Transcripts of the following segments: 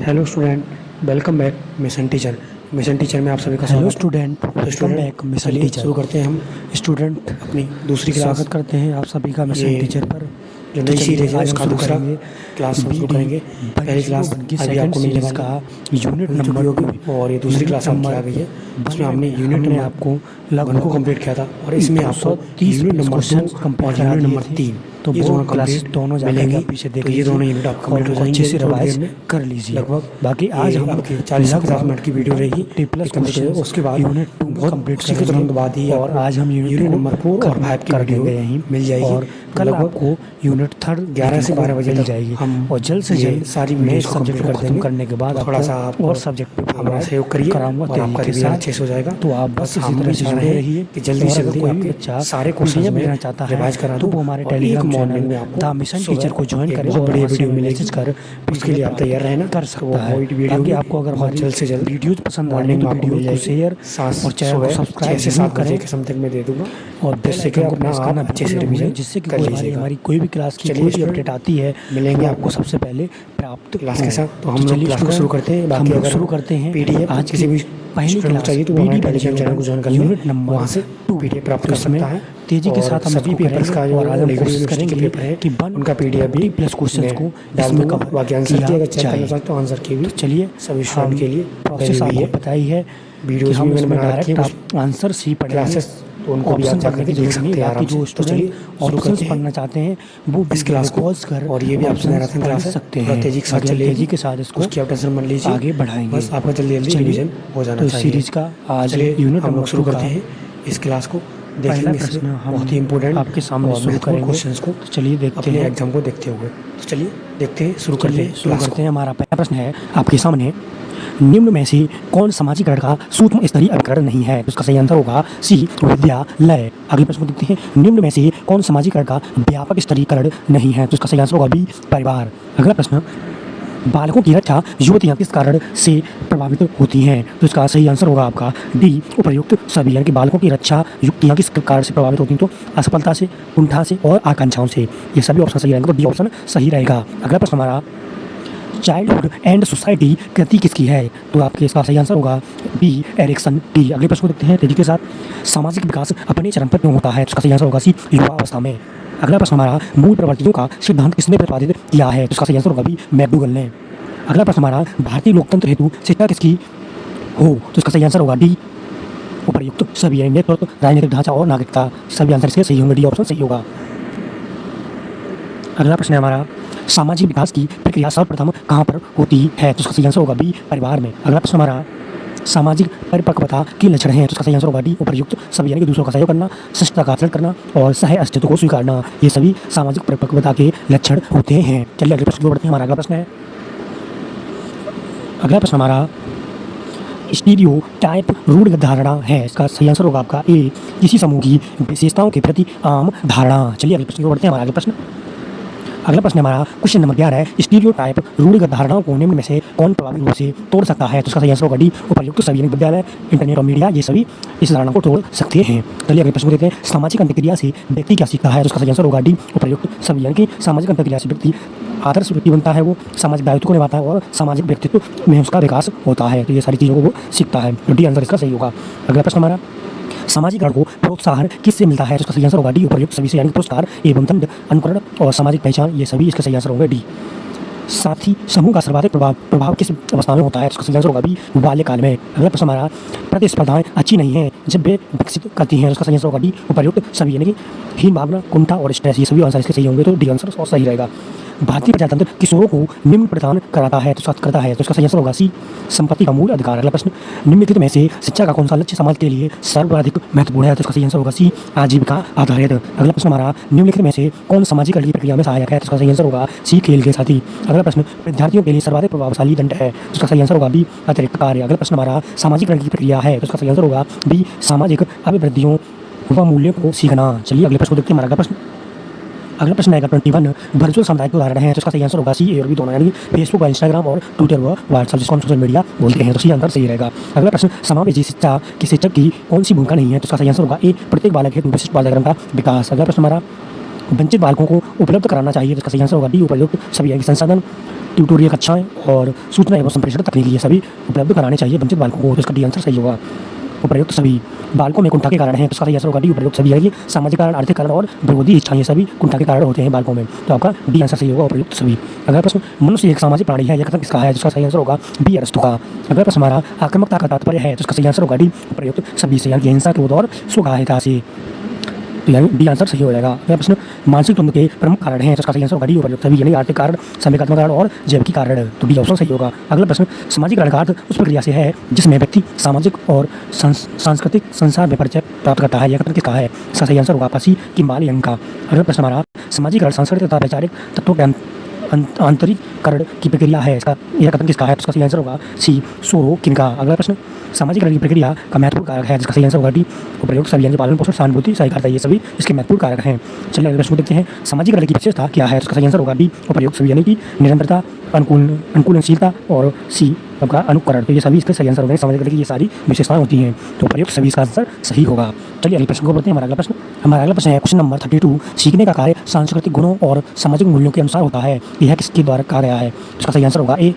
Hello student, welcome back mission teacher. Mission teacher में आप सभी का हेलो स्वागत। स्टूडेंट, वेलकम बैक मिशन चलिए टीचर। शुरू करते हैं हम स्टूडेंट, अपनी दूसरी क्लास। स्वागत करते हैं आप सभी का मिशन ये टीचर पर। जो तो नई चलिए सीरीज है आज हम उसका शुरू दूसरा करेंगे क्लास हम शुरू BD करेंगे। पहली क्लास की अभी सेकंड आपको मिलने सीरीज वाली का है यूनिट हो चुकी नंबर होगी, और ये दूसरी क्लास आपकी आ गई है। इसमें हमने यूनिट हमने नंबर आपको 1 लगभग को कंप्लीट किया था, और इसमें आपको 230 यूनिट नंबर 2 क्वेश्चन कंप्लीट और करा यूनिट दिए नंबर थे। 3 तो ये वो दोनों क्लासेस कंप्लीट दोनों जाकर मिलेंगी। आप पीछे देख तो ये लीजिए दोनों यूनिट आपको और कंप्लीट हो उनको अच्छे जाएंगे से थोड़ी देर रिवाइज में। कर लीजिए। लगभग बाकी आज हम आपके 40 से 50 मिनट की वीडियो रहेगी। 50 क्वेश्चन उसके बाद यूनिट 2 बहुत कंप्लीट उसी के करेंगे तुरंत बाद ही और आपको आज हम यूनिट यूनिट नंबर 4 और 5 की कर वीडियो देंगे यहीं मिल जाएगी। और तो कल लगभग आपको यूनिट 3 11 से 12 बजे मिल तक जाएगी हम और जल्द से ये जल्द सारी नए वीडियोस को सब्जेक्ट कंप्लीट को कर खत्म देंगे। करने के बाद तो थोड़ा सा आपको आप और सब्जेक्ट पे हमारा सहयोग करिए कराऊंगा और आपका तरीके के रिवीजन साथ। अच्छे से हो जाएगा। तो आप बस इसी तरह से जुड़े रहिए कि जल्दी और से अगर जल्दी कोई भी आपके बच्चा सारे क्वेश्चंस में लेना चाहता है रिवाइज करा तो दूं वो हमारे और टेलीग्राम एक चैनल मॉर्निंग में आपको द मिशन सुबह टीचर को ज्वाइन एक करें बहुत और बढ़िया वहाँ से वीडियो मैसेज मिलेगी। कर उसके लिए आप तैयार रहना कर तो वो सकता है। वीडियो बाकी होगी। आपको अगर बहुत हमारी जल्द से जल्द वीडियोज पसंद आ रही मॉर्निंग तो में आपको वीडियो मिल को जाएगी। शेयर और चैनल को सब्सक्राइब 6 से जरूर 7 बजे करें के समथिंग में दे दूंगा और बेल जिससे कि आइकन को अपना प्रेस आप करना अच्छे बिल्कुल से ना भूलें, रिवीजन जिससे कि कर कोई लीजिएगा। हमारी कोई भी क्लास की चलिए कोई भी स्टूडेंट, अपडेट आती है मिलेंगे वो आपको आपको सबसे पहले प्राप्त क्लास के हो। साथ। तो हम लोग चलिए क्लास को शुरू करते हैं। हम बाकी लोग अगर शुरू करते हैं पीडीएफ आज किसी भी पहली स्टूडेंट को क्लास चाहिए तो वो हमारे टेलीग्राम चैनल को ज्वाइन कर लें, यूनिट नंबर वहाँ से 2 पीडीएफ प्राप्त तो कर इसमें सकता है। तेजी के और साथ हम सभी इसको पेपर्स का करेंगे जो और आज हम अलीगढ़ कोशिश यूनिवर्सिटी के करेंगे पेपर है कि उनका पीडीएफ भी 150 क्वेश्चंस मैं को डाल इसमें दूंगा। कवर बाकी आंसर किया की अगर चेक करना जाए। चाहते हो आंसर की भी तो चलिए सभी स्टूडेंट के लिए प्रोसेस हुई आपको है। पता ही है कि वीडियोस भी हम मैंने इसमें बना रखी है डायरेक्ट कुछ आंसर ही पढ़ेंगे। क्लासेस, तो उनको भी आप ऑप्शन जाकर पढ़ने के की देख जरूरत सकते नहीं, हैं बाकी आराम से। जो तो चलिए स्टूडेंट शुरू ऑप्शंस करते हैं पढ़ना चाहते हैं वो इस क्लास को। पॉज कर और ये भी आपसे मैराथन पढ़ क्लास है, सकते थोड़ा हैं। तेजी के साथ बाकी चलेगी। तेजी के साथ इसको उसकी आप टेंशन मत लीजिए, आगे बढ़ाएंगे। बस आपका जल्दी जल्दी चलिए, रिवीजन हो जाना तो चाहिए। सीरीज का आज चलिए यूनिट हम लोग नंबर शुरू 2 करते का हैं इस क्लास को। पहला देखेंगे प्रश्न इसमें हम बहुत ही इंपॉर्टेंट आपके सामने और शुरू महत्वपूर्ण करेंगे। क्वेश्चंस को तो चलिए देखते अपने हैं। एग्जाम को देखते हुए। तो चलिए देखते हैं, शुरू करते चलिए हैं शुरू क्लास करते को। हैं। हमारा पहला प्रश्न है आपके सामने, निम्न में से कौन सामाजिकरण का सूक्ष्म स्तरीय अभिकरण नहीं है? उसका सही आंसर होगा सी, विद्यालय। अगले प्रश्न को देखते हैं, निम्न में से कौन सामाजिकरण का व्यापक स्तरीकरण नहीं है? तो इसका सही आंसर होगा बी, परिवार। अगला प्रश्न, बालकों की रक्षा युवतियाँ किस कारण से प्रभावित होती हैं? तो इसका सही आंसर होगा आपका डी, उपर्युक्त सभी। यानी कि बालकों की रक्षा युवतियाँ किस कारण से प्रभावित होती हैं? तो असफलता से, कुंठा से और आकांक्षाओं से। ये सभी ऑप्शन सही रहेंगे, तो डी ऑप्शन सही रहेगा। अगला प्रश्न हमारा, चाइल्डहुड एंड सोसाइटी कृति किसकी है? तो आपके इसका सही आंसर होगा बी, एरिक्सन टी। अगले प्रश्न को देखते हैं तेजी के साथ, सामाजिक विकास अपने चरम पर क्यों होता है? तो इसका सही आंसर होगा सी, युवा अवस्था में। अगला प्रश्न हमारा, मूल प्रवर्तियों का सिद्धांत किसने प्रतिपादित किया है? तो इसका सही आंसर होगा बी, मैकडूगल ने। अगला प्रश्न हमारा, भारतीय लोकतंत्र हेतु शिक्षा किसकी हो? तो इसका सही आंसर होगा डी, उपर्युक्त सभी। नेतृत्व, राजनीतिक ढांचा और नागरिकता, सभी आंसर इसके सही होंगे, डी ऑप्शन सही होगा। अगला प्रश्न है हमारा, सामाजिक विकास की प्रक्रिया सर्वप्रथम कहाँ पर होती है? तो उसका सही आंसर होगा बी, परिवार में। अगला प्रश्न हमारा, सामाजिक परिपक्वता के लक्षण हैं? तो उसका सही आंसर होगा डी, उपर्युक्त सभी। यानी कि दूसरों का सहयोग करना, शिष्टता का आचरण करना और सह अस्तित्व को स्वीकारना, ये सभी सामाजिक परिपक्वता के लक्षण होते हैं। चलिए अगले प्रश्न को बढ़ते हैं। हमारा अगला प्रश्न है, अगला प्रश्न हमारा, स्टीरियोटाइप रूढ़ धारणा है? इसका सही आंसर होगा आपका ए, किसी समूह की विशेषताओं के प्रति आम धारणा। चलिए अगले प्रश्न को बढ़ते हैं। हमारा अगला प्रश्न, अगला प्रश्न हमारा क्वेश्चन नंबर 11 है, स्टीरियोटाइप रूढ़िगत धारणाओं को निम्न में से कौन प्रभावी रूप से तोड़ सकता है? तो उसका सही आंसर होगा डी, उपर्युक्त सभी। विद्यालय, इंटरनेट और मीडिया, ये सभी इस धारणा को तोड़ सकते हैं। चलिए अगले प्रश्न को देखते हैं, सामाजिक अंतक्रिया से व्यक्ति क्या सीखता है? तो उसका सही आंसर होगा डी, उपर्युक्त सभी। यानी कि सामाजिक अंतक्रिया से व्यक्ति आदर्श व्यक्ति बनता है, वो सामाजिक दायित्व को निभाता है और सामाजिक व्यक्तित्व में उसका विकास होता है। तो ये सारी चीज़ों को वो सीखता है, तो डी आंसर इसका सही होगा। अगला प्रश्न हमारा, सामाजिकरण को प्रोत्साहन किससे मिलता है? तो उसका सही आंसर होगा डी, उपर्युक्त सभी से। यानी पुरस्कार एवं दंड, अनुकरण और सामाजिक पहचान, ये सभी इसका सही आंसर होंगे, डी। साथ ही समूह का सर्वाधिक प्रभाव किस अवस्था में होता है? तो उसका सही आंसर होगा बी, बाल्यकाल में। अगला प्रश्न हमारा, प्रतिस्पर्धाएं अच्छी नहीं है जब वे विकसित करती हैं? तो उसका सही आंसर होगा डी, उपर्युक्त सभी। यानी कि हीन भावना, कुंठा और स्ट्रेस, ये सभी आंसर इसके सही होंगे, तो डी आंसर और सही रहेगा। भारतीय प्रजातंत्र किशोरों को निम्न प्रदान कराता है? तो करता है, तो इसका सही आंसर होगा सी, संपत्ति का मूल अधिकार। अगला प्रश्न, निम्नलिखित में से शिक्षा का कौन सा लक्ष्य समाज के लिए सर्वाधिक महत्वपूर्ण है? तो इसका सही आंसर होगा सी, आजीविका आधारित। अगला प्रश्न हमारा, निम्नलिखित में से कौन सामाजिकरण की प्रक्रिया में सहायक है? तो इसका सही आंसर होगा सी, खेल के साथी। अगला प्रश्न, विद्यार्थियों के लिए सर्वाधिक प्रभावशाली दंड है? तो इसका सही आंसर होगा बी, अतिरिक्त कार्य। अगला प्रश्न हमारा, सामाजिकरण की प्रक्रिया है? तो इसका सही आंसर होगा बी, सामाजिक अभिवृद्धियों व मूल्यों को सीखना। चलिए अगले प्रश्न को देखते हैं। हमारा अगला प्रश्न आएगा 21, वर्चुअल समुदाय के उदाहरण है? तो इसका सही आंसर होगा सी, ए और बी दोनों। यानी फेसबुक, इंस्टाग्राम और ट्विटर व व्हाट्सएप, जिसको हम सोशल मीडिया बोलते हैं, तो सी आंसर सही रहेगा। अगला प्रश्न, समावेशी शिक्षा की शिक्षक की कौन सी भूमिका नहीं है? तो इसका सही आंसर होगा ए, प्रत्येक बालक हेतु विशिष्ट पाठ्यक्रम का विकास। अगला प्रश्न हमारा, वंचित बालकों को उपलब्ध कराना चाहिए, जिसका सही आंसर होगा डी उपयुक्त सभी संसाधन, ट्यूटोरियल कक्षाएं और सूचना एवं संप्रेषण तकनीक ये सभी उपलब्ध कराने चाहिए वंचित बालकों को। तो इसका डी आंसर सही होगा। उपयुक्त सभी बालकों में कुंठा के कारण है, तो इसका सही आंसर होगा डी उपयुक्त सभी है। ये सामाजिक कारण, आर्थिक कारण और विरोधी इच्छा ये सभी कुंठा के कारण होते हैं बालकों में, तो आपका डी आंसर सही होगा उपयुक्त सभी। अगला प्रश्न, मनुष्य एक सामाजिक प्राणी है, यह कथन किसका है, जिसका सही आंसर होगा बी अरस्तु का। अगला प्रश्न हमारा आक्रामकता का तात्पर्य है, तो इसका सही आंसर होगा डी उपयुक्त सभी से, यानी हिंसा, क्रोध और स्वगाहिता से, तो यानी डी आंसर सही हो जाएगा। अगला प्रश्न, मानसिक द्वंद्व के प्रमुख कारण हैं, तो इसका सही आंसर होगा डी उपयुक्त सभी, यानी आर्थिक कारण, संवेगात्मक कारण और जैविक कारण, तो डी ऑप्शन सही होगा। अगला प्रश्न, सामाजिकरण का अर्थ उस प्रक्रिया से है जिसमें व्यक्ति सामाजिक और सांस्कृतिक संसार में परिचय प्राप्त करता है, यह कथन किसका है, इसका सही आंसर होगा सी किम्बाल यंग का। अगला प्रश्न हमारा सामाजिकरण सांस्कृतिक तथा वैचारिक तत्वों के आंतरिकरण की प्रक्रिया है, इसका यह कथन किसका है, तो इसका सही आंसर होगा सी सोरोकिन का। अगला प्रश्न, सामाजिकरण की प्रक्रिया का महत्वपूर्ण कारक है, जिसका सही आंसर होगा डी उपयोग सभी, यानी पालन पोषण, सहानुभूति, सहकारिता ये सभी इसके महत्वपूर्ण कारक हैं। चलिए अगले प्रश्न को देखते हैं, सामाजिकरण की विशेषता क्या है, तो इसका सही आंसर होगा डी उपयोग सभी, यानी कि निरंतरता, अनुकूलनशीलता और सी आपका अनुकरण, तो ये सभी इसके सही आंसर होंगे। सामाजिकरण की ये सारी विशेषताएं होती हैं, तो उपयुक्त सभी इसका आंसर सही होगा। चलिए अगले प्रश्न को बढ़ते हैं। हमारा अगला प्रश्न है क्वेश्चन नंबर 32, सीखने का कार्य सांस्कृतिक गुणों और सामाजिक मूल्यों के अनुसार होता है, यह किसके द्वारा कहा गया है, इसका सही आंसर होगा ए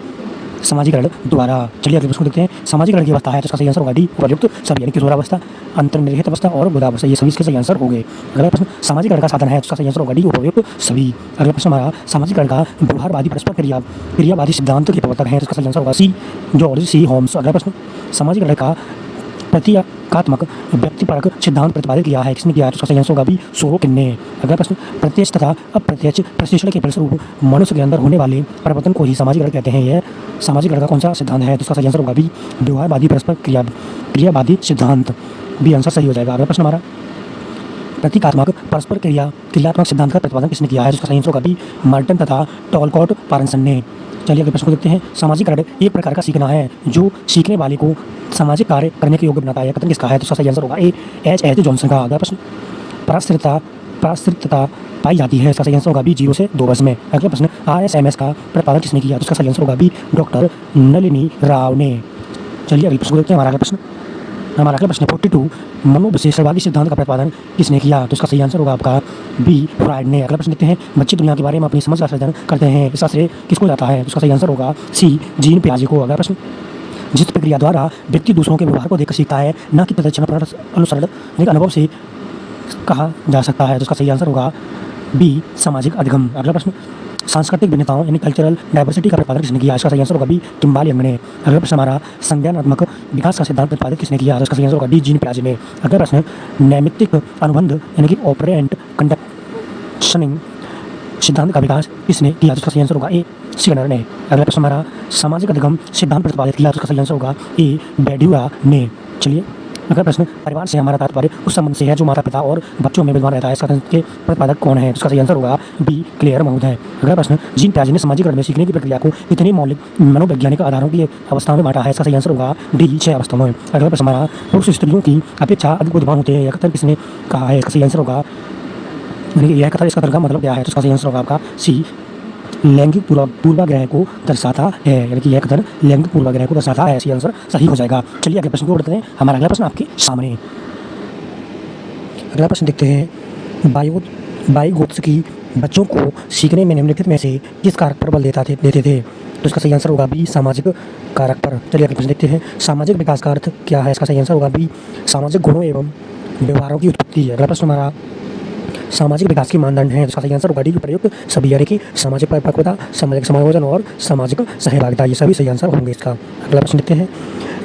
समाजीकरण द्वारा। चलिए अगले प्रश्न को देखते हैं, समाजीकरण की अवस्था है, तो इसका सही आंसर होगा डी उपयुक्त सभी, यानी किशोरावस्था, अंतर्निहित अवस्था और बुढ़ावस्था ये सभी इसके सही आंसर होंगे। अगला प्रश्न, सामाजीकरण का साधन है, तो इसका सही आंसर होगा डी उपयुक्त सभी। अगला प्रश्न हमारा सामाजीकरण का व्यवहारवादी परस्पर क्रियावादी सिद्धांत के प्रवर्तक है, तो इसका सही आंसर होगा सी जॉर्ज सी होम्स। अगला प्रश्न, सामाजीकरण का प्रतीकात्मक व्यक्तिपरक सिद्धांत प्रतिपादित किया है, किसने किया है, तो उसका सही आंसर होगा बी सोरोकिन ने। अगला प्रश्न, प्रत्यक्ष तथा अप्रत्यक्ष प्रशिक्षण के फलस्वरूप मनुष्य के अंदर होने वाले परिवर्तन को ही सामाजीकरण कहते हैं, यह सामाजीकरण का कौन सा सिद्धांत है, तो उसका सही आंसर होगा बी व्यवहारवादी परस्पर क्रियावादी सिद्धांत, बी आंसर सही हो जाएगा। अगला प्रश्न हमारा प्रतीकात्मक परस्पर क्रियात्मक सिद्धांत का प्रतिपादन किसने किया है, तो उसका सही आंसर होगा बी मार्टिन तथा टॉलकॉट पारसन ने। चलिए अगले प्रश्न को देखते हैं, सामाजीकरण एक प्रकार का सीखना है जो सीखने वाले को सामाजिक कार्य करने के योग्य बनाता है, कथन किसका है, तो उसका सही आंसर होगा ए एच जॉनसन का। अगला प्रश्न, प्राश्रितता पाई जाती है, इसका सही आंसर होगा बी 0 से 2 वर्ष में। अगला प्रश्न, RSMS का प्रतिपादन किसने किया, तो उसका सही आंसर होगा बी डॉक्टर नलिनी राव ने। चलिए अगले प्रश्न को देखते हैं। हमारा अगला प्रश्न 42, मनोविशेषवादी सिद्धांत का प्रतिपादन किसने किया, तो इसका सही आंसर होगा आपका बी फ्राइड ने। अगला प्रश्न देखते हैं, बच्चे दुनिया के बारे में अपनी समझ का सर्जन करते हैं, इसका श्रेय किसको जाता है, तो उसका सही आंसर होगा सी जीन पियाजे को। अगला प्रश्न, जिस प्रक्रिया द्वारा व्यक्ति दूसरों के व्यवहार को देखकर सीखता है, न कि प्रदर्शन अनुसरण यानी अनुभव से कहा जा सकता है, तो उसका सही आंसर होगा बी सामाजिक अधिगम। अगला प्रश्न, सांस्कृतिक भिन्नताओं यानी कल्चरल डाइवर्सिटी का प्रतिपादन किसने किया, इसका सही आंसर होगा बी किम्बाल यंग ने। अगला प्रश्न हमारा संज्ञानात्मक विकास का सिद्धांत प्रतिपादित किसने किया, तो इसका सही आंसर होगा डी जीन पियाजे ने। अगला प्रश्न, नैमित्तिक अनुबंध यानी कि ऑपरेंट कंडक्शनिंग सिद्धांत का विकास किसने किया, तो इसका सही आंसर होगा ए स्किनर ने। अगला प्रश्न हमारा सामाजिक अधिगम सिद्धांत प्रतिपादित किया, तो इसका सही आंसर होगा ए बैड्यूरा ने। चलिए अगला प्रश्न, परिवार से हमारा तात्पर्य उस संबंध से है जो माता पिता और बच्चों में विद्यमान रहता है, इसका के प्रतिपादक कौन है, तो इसका सही आंसर होगा बी क्लेयर महमूद है। अगला प्रश्न, जीन पियाजे ने सामाजिकरण में सीखने की प्रक्रिया को इतने मौलिक मनोवैज्ञानिक आधारों की अवस्थाओं में बांटा है, इसका सही आंसर होगा डी 6 अवस्थाओं में। अगला प्रश्न हमारा पुरुष स्त्रियों की अपेक्षा अधिक बुद्धिमान होते हैं, यह कथन किसने कहा है, इसका सही आंसर होगा यह कथन, इसका तर्क मतलब क्या है, तो इसका सही आंसर होगा आपका सी लैंगिक पूर्वाग्रह को दर्शाता है, यानी कि यह कथन लैंगिक पूर्वाग्रह को दर्शाता है, ऐसी आंसर सही हो जाएगा। चलिए अगले प्रश्न को बढ़ते हैं। हमारा अगला प्रश्न आपके सामने। अगला प्रश्न देखते हैं, बाइगोत्स्की बच्चों को सीखने में निम्नलिखित में से किस कारक पर बल देते थे, तो इसका सही आंसर होगा बी सामाजिक कारक पर। चलिए अगले प्रश्न देखते हैं, सामाजिक विकास का अर्थ क्या है, इसका सही आंसर होगा बी सामाजिक गुणों एवं व्यवहारों की उत्पत्ति। अगला प्रश्न हमारा सामाजिक विकास के मानदंड हैं, इसका सही आंसर होगा डी प्रयुक्त सभी, यानी कि सामाजिक परिपक्वता, सामाजिक समायोजन और सामाजिक सहभागिता ये सभी सही आंसर होंगे इसका। अगला प्रश्न देखते हैं,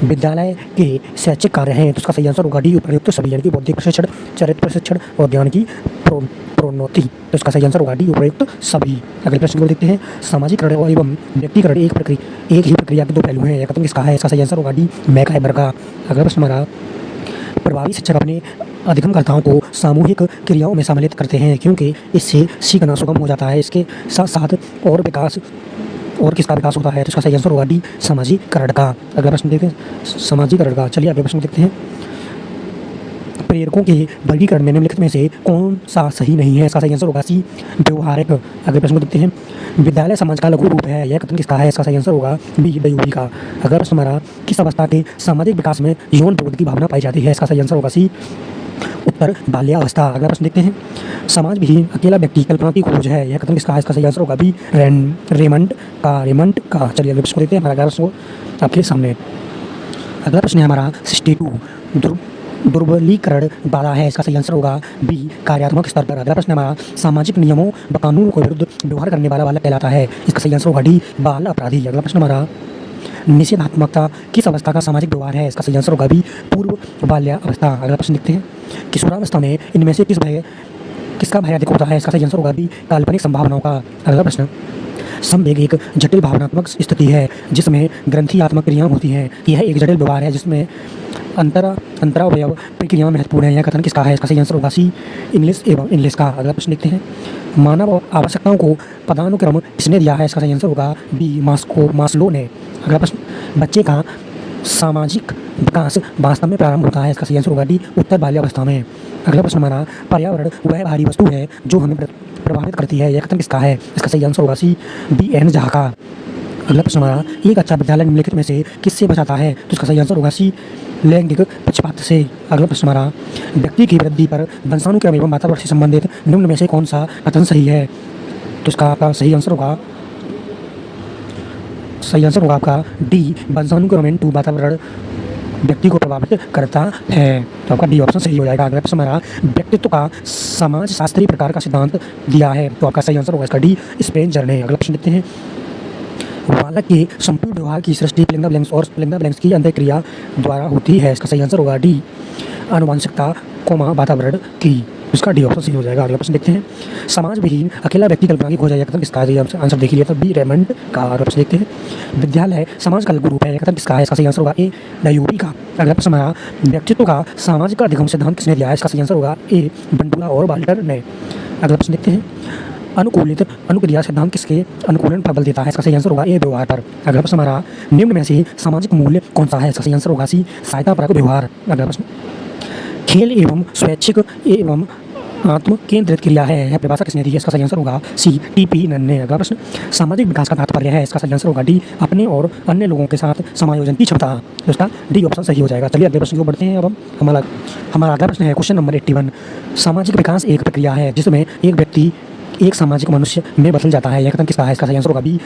विद्यालय के शैक्षिक कार्य हैं, तो इसका सही आंसर होगा डी प्रयुक्त सभी, यानी कि बौद्धिक प्रशिक्षण, चरित्र प्रशिक्षण और ज्ञान की प्रोन्नति, तो इसका सही आंसर होगा डी प्रयुक्त सभी। अगले प्रश्न को देखते हैं, सामाजिकरण एवं व्यक्तिकरण एक ही प्रक्रिया के दो पहलू हैं, यह कथन किसका है, इसका सही आंसर होगा डी मैकहाइबर का। अगला प्रश्न हमारा, प्रभावी शिक्षक अपने अधिगमकर्ताओं को सामूहिक क्रियाओं में सम्मिलित करते हैं क्योंकि इससे सीखना सुगम हो जाता है, इसके साथ साथ और किसका विकास होता है, तो इसका सही आंसर होगा डी सामाजिकरण का। अगला प्रश्न देखते हैं, सामाजिकरण का। चलिए अगले प्रश्न देखते हैं, प्रेरकों के वर्गीकरण में निम्नलिखित में से कौन सा सही नहीं है, इसका सही आंसर होगा सी व्यवहारिक। अगले प्रश्न को देखते हैं, विद्यालय समाज का लघु रूप है, यह कथन किसका है, इसका सही आंसर होगा बी डयूबी का। अगला प्रश्न हमारा, किस अवस्था के सामाजिक विकास में यौन बोध की भावना पाई जाती है, इसका सही आंसर होगा सी उत्तर बाल्यावस्था। अगला प्रश्न देखते हैं, समाज विहीन अकेला व्यक्ति कल्पना की खोज है, यह कथन किसका है? इसका सही आंसर होगा बी रेमंड का। चलिए अगले प्रश्न को देखते हैं। हमारा अगला प्रश्न आपके सामने। अगला प्रश्न है हमारा 62 दुर्बलीकरण वाला है, इसका सही आंसर होगा बी कार्यात्मक स्तर पर। अगला प्रश्न हमारा सामाजिक नियमों व कानूनों के विरुद्ध व्यवहार करने वाला कहलाता है, इसका सही आंसर होगा डी बाल अपराधी। अगला प्रश्न हमारा निषेधात्मकता किस अवस्था का सामाजिक व्यवहार है? इसका सही आंसर होगा बी पूर्व बाल्यावस्था। अगला प्रश्न देखते हैं, किशोरावस्था में इनमें से किसका भय अधिक होता है? इसका सही आंसर होगा बी काल्पनिक संभावनाओं का। अगला प्रश्न, संवेग एक जटिल भावनात्मक स्थिति है जिसमें ग्रंथियात्मक क्रियाएं होती हैं, यह एक जटिल व्यवहार है जिसमें अंतरावयव प्रक्रिया महत्वपूर्ण है, यह कथन किसका है? इसका सही आंसर होगा सी इंग्लिश का। अगला प्रश्न देखते हैं, मानव आवश्यकताओं को पदानुक्रम किसने दिया है? इसका सही आंसर होगा बी मास्लो ने। अगला प्रश्न, बच्चे का सामाजिक विकास वास्तव में प्रारंभ होता है, इसका सही आंसर होगा डी उत्तर बाल्यावस्था में। अगला प्रश्न हमारा, पर्यावरण वह भारी वस्तु है जो हमें प्रभावित करती है, यह कथन किसका है? इसका सही आंसर होगा सी बी एन झा का। अगला प्रश्न हमारा, एक अच्छा विद्यालय निम्नलिखित में से किससे बचाता है? तो इसका सही आंसर होगा सी लैंगिक पक्षपात से। अगला प्रश्न हमारा, व्यक्ति की वृद्धि पर वंशानुक्रम एवं वातावरण से संबंधित निम्न में से कौन सा कथन सही है? तो इसका सही आंसर होगा आपका डी वंशानुक्रम एवं वातावरण व्यक्ति को प्रभावित करता है, तो आपका डी ऑप्शन सही हो जाएगा। अगला प्रश्न हमारा, व्यक्तित्व का समाज शास्त्रीय प्रकार का सिद्धांत दिया है, तो आपका सही आंसर होगा इसका डी स्पेंजर ने। अगला प्रश्न देखते हैं, बालक के संपूर्ण व्यवहार की सृष्टि पिलिंदा ब्लैंक्स की अंतःक्रिया द्वारा होती है, इसका सही आंसर होगा डी आनुवंशिकता वातावरण की, इसका डी ऑप्शन सही हो जाएगा। अगला प्रश्न देखते हैं, समाज विहीन अकेला व्यक्ति कल्पना की खोज है, यह कथन किसका है? आंसर देख लिया था बी रेमंड का। अगला प्रश्न देखते हैं, विद्यालय समाज का लघु रूप है, यह कथन किसका है? इसका सही आंसर होगा ए डायोबी का। अगला प्रश्न हमारा, व्यक्तित्व का सामाजिक अधिगम सिद्धांत किसने दिया है? इसका सही आंसर होगा ए बंडुला और वाल्टर ने। अगला प्रश्न देखते हैं, अनुकूलित अनुक्रिया सिद्धांत किसके अनुकूलन पर बल देता है? इसका सही आंसर होगा ए व्यवहार पर। अगला प्रश्न हमारा, निम्न में से सामाजिक मूल्य कौन सा है? इसका सही आंसर होगा सी सहायतापरक व्यवहार। अगला प्रश्न, खेल एवं स्वैच्छिक एवं आत्म केंद्रित क्रिया है, यह परिभाषा किसने दी है? इसका सही आंसर होगा सी टी.पी. नन ने। अगला प्रश्न, सामाजिक विकास का तात्पर्य है, इसका सही आंसर होगा डी अपने और अन्य लोगों के साथ समायोजन की क्षमता, तो इसका डी ऑप्शन सही हो जाएगा। चलिए अगले प्रश्न को बढ़ते हैं। अब हम हमारा अगला प्रश्न है क्वेश्चन नंबर 81, सामाजिक विकास एक प्रक्रिया है जिसमें एक व्यक्ति एक सामाजिक मनुष्य में बदल जाता है, यह कथन किसका है? इसका सही आंसर होगा बी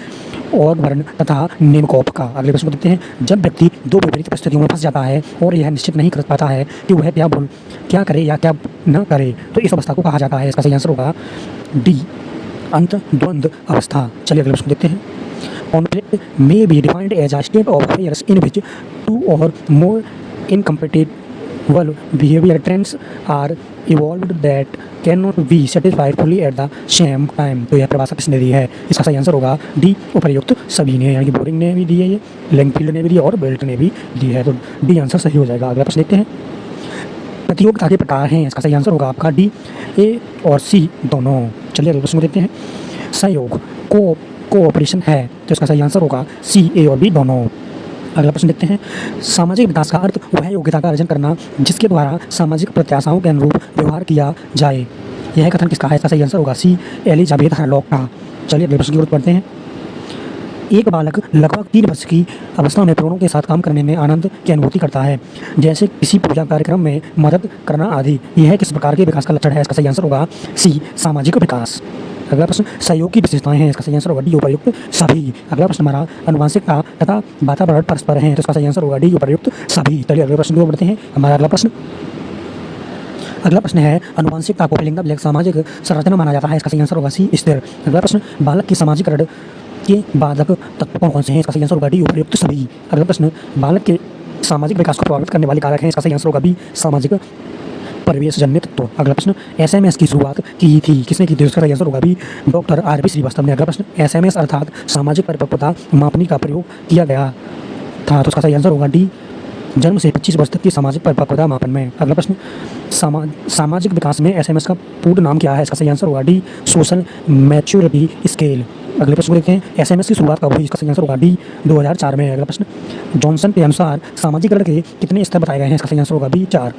ऑगबर्न तथा नेमकॉप का। अगले प्रश्न को देखते हैं, जब व्यक्ति दो विपरीत परिस्थितियों में फंस जाता है और यह निश्चित नहीं कर पाता है कि वह क्या करे या क्या न करे, तो इस अवस्था को कहा जाता है, इसका सही आंसर होगा डी अंतर्द्वंद अवस्था। चलिए अगले प्रश्न देखते हैं, conflict may be defined as a state of affairs in which two और more incompatible behavior trends are evolved that cannot be satisfied fully at the same time, तो यह परिभाषा किसने दी है? इसका सही आंसर होगा डी उपर्युक्त सभी ने, यानी कि बोरिंग ने भी दी है, ये लैंगफील्ड ने भी दी और बेल्ट ने भी दी है, तो डी आंसर सही हो जाएगा। अगला प्रश्न देखते हैं, प्रतियोगिता के प्रकार हैं, इसका सही आंसर होगा आपका डी ए और सी दोनों। चलिए अगले प्रश्न को देखते हैं, सहयोग कोऑपरेशन है, तो इसका सही आंसर होगा सी ए और बी दोनों। अगला प्रश्न देखते हैं, सामाजिक विकास का अर्थ वह योग्यता का अर्जन करना जिसके द्वारा सामाजिक प्रत्याशाओं के अनुरूप व्यवहार किया जाए, यह कथन किसका है? इसका सही आंसर होगा सी एलिजाबेथ हरलॉक का। चलिए अगले प्रश्न की ओर बढ़ते हैं, एक बालक लगभग 3 वर्ष की अवस्था में प्रणों के साथ काम करने में आनंद की अनुभूति करता है, जैसे किसी पूजा कार्यक्रम में मदद करना आदि, यह किस प्रकार के विकास का लक्षण है? इसका सही आंसर होगा सी सामाजिक विकास। अगला प्रश्न, सहयोग की विशेषताएं हैं, इसका सही आंसर होगा डी उपर्युक्त सभी। अगला प्रश्न हमारा, अनुवांशिकता तथा वातावरण परस्पर हैं, तो इसका सही आंसर होगा डी उपर्युक्त सभी। चलिए अगले प्रश्न की ओर बढ़ते हैं। हमारा अगला प्रश्न है, अनुवांशिकता को पिलिंदा ब्लैंक सामाजिक संरचना माना जाता है, इसका सही आंसर होगा सी स्थिर। अगला प्रश्न, बालक की सामाजिकरण के बाधक तत्व कौन से हैं? इसका सही आंसर होगा डी उपर्युक्त सभी। अगला प्रश्न, बालक के सामाजिक विकास को प्रभावित करने वाले कारक हैं, इसका सही आंसर होगा बी सामाजिक परिवेश जन्य तत्व। अगला प्रश्न, एसएमएस की शुरुआत की थी किसने की थी? उसका सही आंसर होगा बी डॉक्टर आर.पी. श्रीवास्तव ने। अगला प्रश्न, एसएमएस अर्थात सामाजिक परिपक्वता मापनी का प्रयोग किया गया था, तो उसका सही आंसर होगा डी जन्म से 25 वर्ष तक की सामाजिक परिपक्वता मापन में। अगला प्रश्न, सामाजिक विकास में एसएमएस का पूर्ण नाम क्या है? इसका सही आंसर होगा डी सोशल मैच्योरिटी स्केल। अगले प्रश्न को देखते हैं, एसएमएस की शुरुआत कब हुई? इसका सही आंसर होगा डी 2004 में। अगला प्रश्न, जॉनसन के अनुसार सामाजिकरण के कितने स्तर बताए गए हैं? इसका सही आंसर होगा बी 4।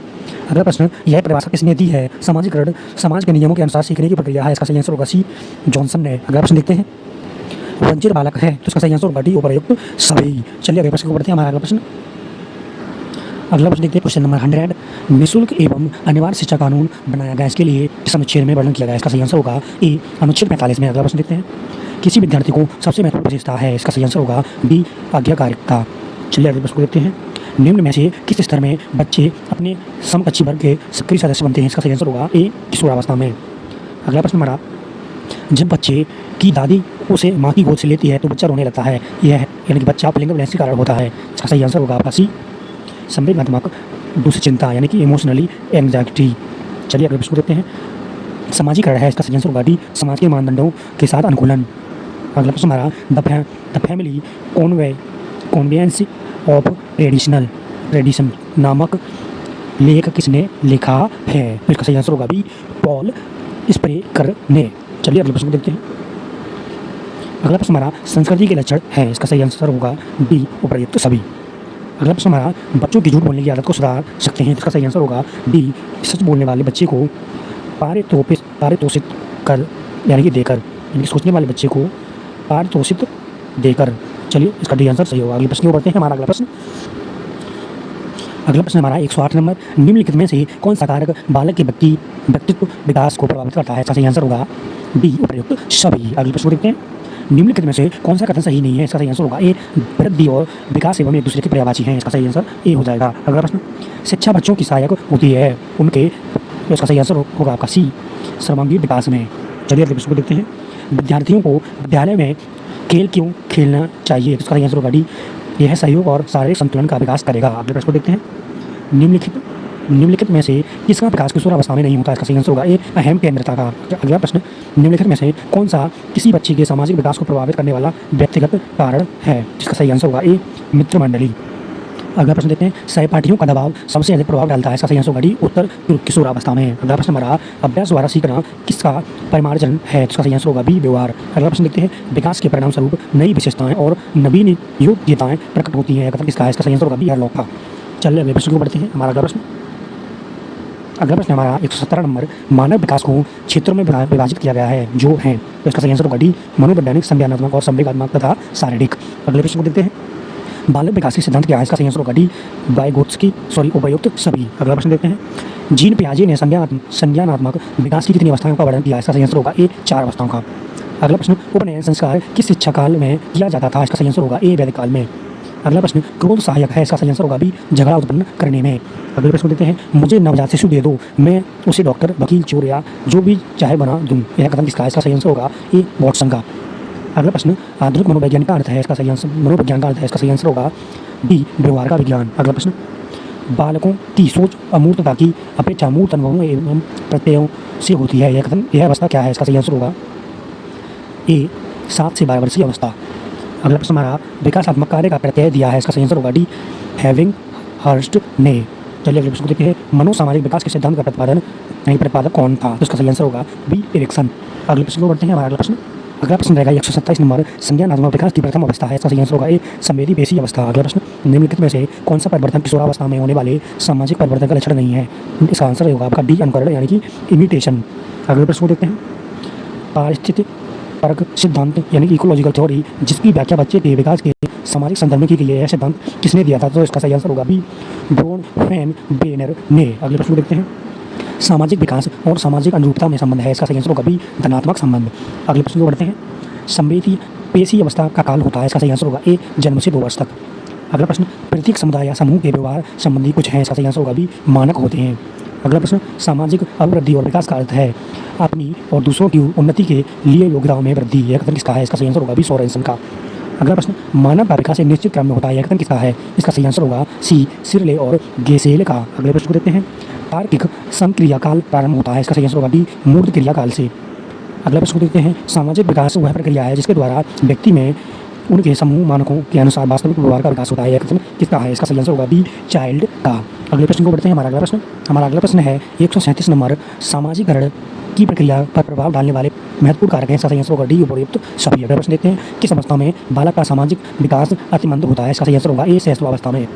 अगला प्रश्न, यह परिभाषा किसने दी है? सामाजिकरण समाज के नियमों के अनुसार सीखने की प्रक्रिया है, इसका सही आंसर होगा सी जॉनसन ने। अगला प्रश्न देखते हैं, वंचित बालक है, तो इसका सही आंसर होगा डी उपर्युक्त सभी। चलिए अगले प्रश्न को बढ़ते हैं। हमारा अगला प्रश्न, अगला प्रश्न देखते हैं क्वेश्चन नंबर 100। निःशुल्क एवं अनिवार्य शिक्षा कानून बनाया गया, इसके लिए इस अनुच्छेद में वर्णन किया गया, इसका सही आंसर होगा ए अनुच्छेद 45 में। अगला प्रश्न देखते हैं, किसी विद्यार्थी को सबसे महत्वपूर्ण विशेषता है, इसका सही आंसर होगा बी आज्ञाकारिता। चलिए अगले प्रश्न को देखते हैं, निम्न में से किस स्तर में बच्चे अपने समकक्षी वर्ग के सक्रिय सदस्य बनते हैं, इसका सही आंसर होगा ए किशोरावस्था में। अगला प्रश्न हमारा, जब बच्चे की दादी उसे माँ की गोद से लेती है तो बच्चा रोने लगता है, यह यानी कि बच्चा अपलिंग बैलेंस के कारण होता है, इसका सही आंसर होगा आपका सी संवेदनात्मक दुश्चिंता यानी कि इमोशनली एंग्जाइटी। चलिए अगले प्रश्न को देखते हैं, समाजीकरण है, इसका सही आंसर होगा डी समाज के मानदंडों के साथ अनुकूलन। अगला प्रश्न हमारा, the family conveyance of tradition नामक लेख किसने लिखा है, इसका सही आंसर होगा बी पॉल स्प्रेकर ने। चलिए अगले प्रश्न को देखते हैं, अगला प्रश्न हमारा, संस्कृति के लक्षण है, इसका सही आंसर होगा डी उपर्युक्त सभी। अगला प्रश्न हमारा, बच्चों की झूठ बोलने की आदत को सुधार सकते हैं, इसका सही आंसर होगा डी सच बोलने वाले बच्चे को पारितोषित कर यानी कि देकर, यानी कि सोचने वाले बच्चे को पारितोषित देकर। चलिए इसका डी आंसर सही होगा। अगले प्रश्न को बढ़ते हैं, हमारा अगला प्रश्न हमारा 108 नंबर, निम्नलिखित में से कौन सा कारक बालक के व्यक्तित्व विकास को प्रभावित करता है, इसका सही आंसर होगा डी उपर्युक्त सभी। अगले प्रश्न को देखते हैं, निम्नलिखित में से कौन सा कथन सही नहीं है, इसका सही आंसर होगा ए वृद्धि और विकास एवं एक दूसरे के पर्यायवाची हैं, इसका सही आंसर ए हो जाएगा। अगला प्रश्न, शिक्षा बच्चों की सहायक होती है उनके, तो इसका सही आंसर होगा आपका सी सर्वांगीण विकास में। चलिए अगले प्रश्न को देखते हैं, विद्यार्थियों को विद्यालय में खेल क्यों खेलना चाहिए, इसका सही आंसर होगा डी यह सहयोग और शारीरिक संतुलन का विकास करेगा। अगले प्रश्न को देखते हैं, निम्नलिखित में से किसका विकास किशोरावस्था में नहीं होता, इसका सही आंसर होगा ए अहम केंद्रता का। अगला प्रश्न, निम्नलिखित में से कौन सा किसी बच्चे के सामाजिक विकास को प्रभावित करने वाला व्यक्तिगत कारण है, जिसका सही आंसर होगा ए मित्र मंडली। अगला प्रश्न देखते हैं, सहपाठियों का दबाव सबसे अधिक प्रभाव डालता है, इसका सही आंसर होगा डी उत्तर किशोरावस्था में। अगला प्रश्न हमारा, अभ्यास द्वारा सीखना किसका परिमार्जन है, इसका सही आंसर होगा बी व्यवहार। अगला प्रश्न देखते हैं, विकास के परिणाम स्वरूप नई विशेषताएं और नवीन योग्यताएं प्रकट होती हैं, कथन किसका है, इसका सही आंसर होगा बी हरलॉक का। चलिए अगले प्रश्न को बढ़ते हैं, हमारा अगला प्रश्न हमारा 117 नंबर, मानव विकास को क्षेत्रों में विभाजित किया गया है जो हैं, तो इसका सही आंसर होगा डी मनोवैज्ञानिक, संज्ञानात्मक और संवेगात्मक तथा शारीरिक। अगले प्रश्न को देखते हैं, बालक विकास के सिद्धांत क्या है, इसका सही आंसर होगा डी उपर्युक्त सभी। अगला प्रश्न देखते हैं, जीन पियाजे ने संज्ञानात्मक विकास की कितनी अवस्थाओं का वर्णन किया है, इसका सही आंसर होगा ए 4 अवस्थाओं का। अगला प्रश्न, उपनयन संस्कार किस शिक्षा काल में किया जाता था, इसका सही आंसर होगा ए वैदिक काल में। अगला प्रश्न, क्रोध सहायक है, इसका सही आंसर होगा बी झगड़ा उत्पन्न करने में। अगले प्रश्न देते हैं, मुझे नवजात शिशु दे दो, मैं उसे डॉक्टर, वकील, चोर या जो भी चाहे बना दूं, यह कथन किसका है, इसका सही आंसर होगा ए वॉटसन का। अगला प्रश्न, आधुनिक मनोविज्ञान का अर्थ है, इसका सही आंसर मनोविज्ञान का अर्थ है, इसका सही आंसर होगा डी व्यवहार का विज्ञान। अगला प्रश्न, बालकों की सोच अमूर्तता की अपेक्षा मूर्त अनुभवों एवं प्रत्ययों से होती है, यह अवस्था क्या है, इसका सही आंसर होगा ए 7 से 12 वर्षीय अवस्था। अगला प्रश्न हमारा, विकासात्मक कार्य का प्रत्यय दिया है, इसका सही आंसर होगा डी हैविंग हर्स्ट ने। चलिए अगले प्रश्न को देखते हैं, मनोसामाजिक विकास के सिद्धांत का प्रतिपादक कौन था, तो इसका सही आंसर होगा बी एरिक्सन। अगले प्रश्न को बढ़ते हैं, हमारा अगला प्रश्न रहेगा 127 नंबर, संज्ञानात्मक विकास की प्रथम अवस्था है, इसका सही आंसर होगा ए संवेदी पेशी अवस्था। अगला प्रश्न, निम्नलिखित में से कौन सा परिवर्तन किशोरावस्था में होने वाले सामाजिक परिवर्तन का लक्षण नहीं है, इसका आंसर होगा आपका डी अनुकरण यानी कि इमिटेशन। अगले प्रश्न को देखते हैं, पारिस्थितिक परक सिद्धांत यानी कि इकोलॉजिकल थ्योरी, जिसकी व्याख्या बच्चे के विकास के सामाजिक संदर्भ में की गई है, यह सिद्धांत किसने दिया था, तो इसका सही आंसर होगा बी ब्रोन फैन बेनर ने। अगले प्रश्न को देखते हैं, सामाजिक विकास और सामाजिक अनुरूपता में संबंध है, इसका सही आंसर होगा बी धनात्मक संबंध। अगले प्रश्न को बढ़ते हैं, संवेदी पेशी अवस्था का काल होता है, इसका सही आंसर होगा ए जन्म से 2 वर्ष तक। अगला प्रश्न, प्रत्येक समुदाय या समूह के व्यवहार संबंधी कुछ है, इसका सही आंसर होगा बी मानक होते हैं। अगला प्रश्न, सामाजिक अभिवृद्धि और विकास का अर्थ है अपनी और दूसरों की उन्नति के लिए योग्यताओं में वृद्धि, यह कथन किसका है, इसका सही आंसर होगा बी सोरेनसन का। अगला प्रश्न, मानव का विकास एक निश्चित क्रम में होता है, यह कथन किसका है, इसका सही आंसर होगा सी सिरले और गेसेल का। अगले प्रश्न को देखते हैं, तार्किक संक्रिया काल प्रारंभ होता है, इसका सही आंसर होगा डी मूर्त क्रिया काल से। अगला प्रश्न को देखते हैं, सामाजिक विकास वह प्रक्रिया है जिसके द्वारा व्यक्ति में उनके समूह मानकों के अनुसार वास्तविक व्यवहार का विकास होता है, यह कथन किसका है, इसका सही आंसर होगा बी चाइल्ड का। अगले प्रश्न को बढ़ते हैं, हमारा अगला प्रश्न है 137 नंबर, सामाजिकरण की प्रक्रिया पर प्रभाव डालने वाले महत्वपूर्ण कारक हैं, इसका सही आंसर होगा डी उपर्युक्त सभी। अगला प्रश्न देखते हैं, किस अवस्था में बालक का सामाजिक विकास अतिमंद होता है, इसका सही आंसर होगा ए शैशवावस्था में।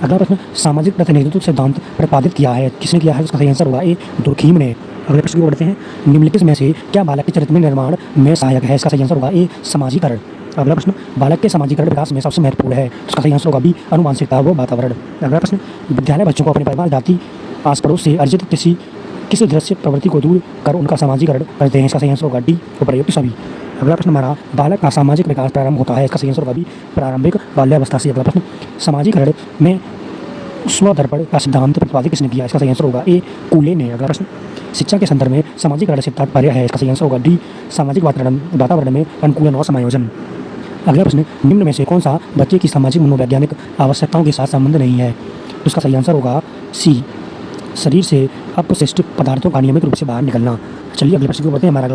अगला प्रश्न, सामाजिक प्रतिनिधित्व सिद्धांत प्रतिपादित किया है, किसने किया है, इसका सही आंसर होगा ए दुर्खीम ने। अगले प्रश्न को बढ़ते हैं, निम्नलिखित में से क्या बालक के चरित्र में निर्माण में सहायक है, इसका सही आंसर होगा ए समाजीकरण। अगला प्रश्न, बालक के सामाजिकरण विकास में सबसे महत्वपूर्ण है, उसका सही आंसर होगा बी, अनुवांशिकता व वातावरण। अगला प्रश्न, विद्यालय बच्चों को अपने परिवार, जाति, आस पड़ोस से अर्जित किस दृश्य प्रवृत्ति को दूर कर उनका सामाजिकरण करते हैं, इसका सही आंसर होगा डी, उपर्युक्त सभी। अगला प्रश्न हमारा, बालक का सामाजिक विकास प्रारंभ होता है, इसका सही आंसर होगा बी, प्रारंभिक बाल्यावस्था से। अगला प्रश्न, सामाजिकरण में स्वदर्पण का सिद्धांत प्रतिपादित किसने किया, इसका सही आंसर होगा ए, कूले ने। अगला प्रश्न, शिक्षा के संदर्भ में सामाजिकरण से तात्पर्य है, इसका सही आंसर होगा डी, सामाजिक वातावरण में अनुकूलन और समायोजन। अगला प्रश्न, निम्न में से कौन सा बच्चे की सामाजिक मनोवैज्ञानिक आवश्यकताओं के साथ संबंध नहीं है, तो इसका सही आंसर होगा सी, शरीर से अपशिष्ट पदार्थों का नियमित रूप से बाहर निकलना। चलिए अगले प्रश्न को बढ़ते हैं। हमारा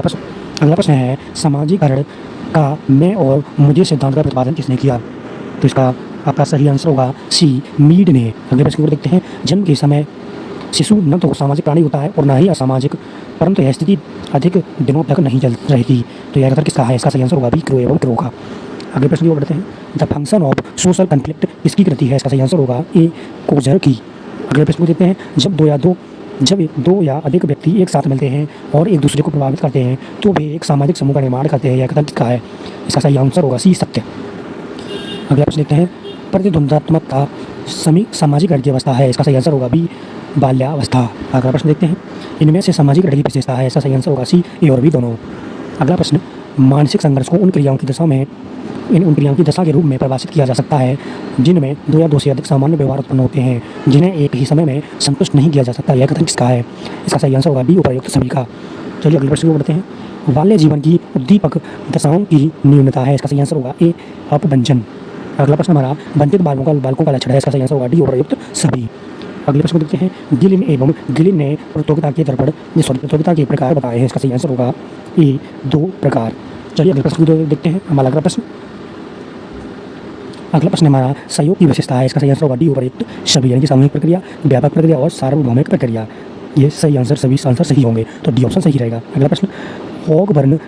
अगला प्रश्न है, सामाजिकरण का मैं और मुझे सिद्धांत का प्रतिपादन किसने किया, तो इसका आपका सही आंसर होगा सी, मीड ने। अगले प्रश्न को देखते हैं, जन्म के समय शिशु न तो सामाजिक प्राणी होता है और ना ही असामाजिक, परंतु यह स्थिति अधिक दिनों तक नहीं चल रहती, तो यह कथन किसका है, इसका सही आंसर होगा बी, क्रो एवं क्रो का। अगले प्रश्न को बढ़ते हैं, the function of social conflict इसकी कृति है, इसका सही आंसर होगा ए, कोजर की। अगले प्रश्न को देखते हैं, जब दो या अधिक व्यक्ति एक साथ मिलते हैं और एक दूसरे को प्रभावित करते हैं तो वे एक सामाजिक समूह का निर्माण करते हैं, यह कथन किसका है, इसका सही आंसर होगा सी, सत्य। अगला प्रश्न देखते हैं, प्रतिद्वंद्वात्मकता सामाजिक की अवस्था है, इसका सही आंसर होगा बी, बाल्यावस्था। अगला प्रश्न देखते हैं, इनमें से सामाजिक की विशेषता है, इसका सही आंसर होगा सी, ए और बी दोनों। अगला प्रश्न, मानसिक संघर्ष को उन क्रियाओं की दशा के रूप में परिभाषित किया जा सकता है जिनमें दो या दो से अधिक सामान्य व्यवहार उत्पन्न होते हैं जिन्हें एक ही समय में संतुष्ट नहीं किया जा सकता, यह कथन किसका है, इसका सही आंसर होगा बी, उपर्युक्त सभी का। चलिए अगले प्रश्न को बढ़ते हैं, बाल्य जीवन की उद्दीपक दशाओं की न्यूनता है, इसका सही आंसर होगा ए, अपभंजन। अगला प्रश्न हमारा, वंचित बालकों का लक्षण है, इसका सही आंसर होगा डी, उपर्युक्त सभी। अगले प्रश्न को देखते हैं, गिलिन ने प्रतियोगिता के प्रकार बताए हैं, इसका सही आंसर होगा ए, 2 प्रकार। चलिए अगले प्रश्न को देखते हैं। हमारा अगला प्रश्न हमारा, सहयोग की विशेषता है, इसका सही आंसर होगा डी, उपर्युक्त सभी, यानी कि सामूहिक प्रक्रिया, व्यापक प्रक्रिया और सार्वभौमिक प्रक्रिया। ये सही आंसर, सभी आंसर सही होंगे, तो डी ऑप्शन सही रहेगा। अगला प्रश्न, हॉगबर्न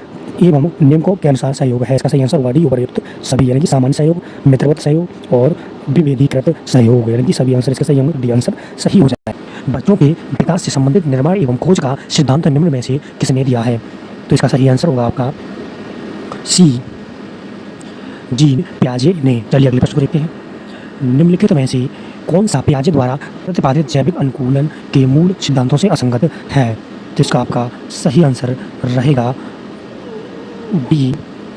एवं निम्कोव के अनुसार सहयोग है, इसका सही आंसर होगा डी, उपर्युक्त सभी, यानी कि सामान्य सहयोग, मित्रवत सहयोग और विभेदीकृत सहयोग, यानी कि सभी आंसर इसके सही होंगे, डी आंसर सही हो जाता है। बच्चों के विकास से संबंधित निर्माण एवं खोज का सिद्धांत निम्न में से किसने दिया है, तो इसका सही आंसर होगा आपका सी, जीन पियाजे ने। चलिए अगले प्रश्न को देखते हैं, निम्नलिखित में से कौन सा पियाजे द्वारा प्रतिपादित जैविक अनुकूलन के मूल सिद्धांतों से असंगत है, तो इसका आपका सही आंसर रहेगा बी,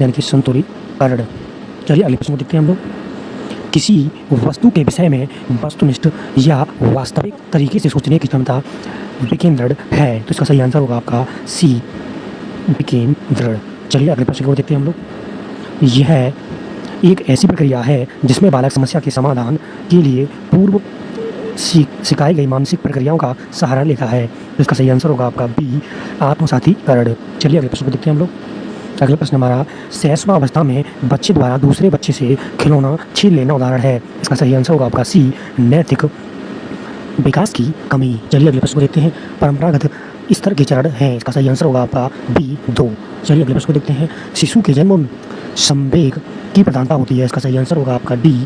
यानी कि संतुलीकरण। चलिए अगले प्रश्न को देखते हैं हम लोग, किसी वस्तु के विषय में वस्तुनिष्ठ या वास्तविक तरीके से सोचने की क्षमता विकेंद्रण है, तो इसका सही आंसर होगा आपका सी, विकेंद्रण। चलिए अगले प्रश्न को देखते हैं हम लोग, यह एक ऐसी प्रक्रिया है जिसमें बालक समस्या के समाधान के लिए पूर्व सिखाई गई मानसिक प्रक्रियाओं का सहारा लेता है, तो इसका सही आंसर होगा आपका बी, आत्मसातीकरण। चलिए अगले प्रश्न को देखते हैं हम लोग। अगला प्रश्न हमारा, शैशवावस्था में बच्चे द्वारा दूसरे बच्चे से खिलौना छीन लेना उदाहरण है, इसका सही आंसर होगा आपका सी, नैतिक विकास की कमी। चलिए अगले प्रश्न को देखते हैं, परंपरागत स्तर के चरण हैं, इसका सही आंसर होगा आपका बी, 2। चलिए अगले प्रश्न को देखते हैं, शिशु के जन्म संवेग की प्रधानता होती है, इसका सही आंसर होगा आपका डी,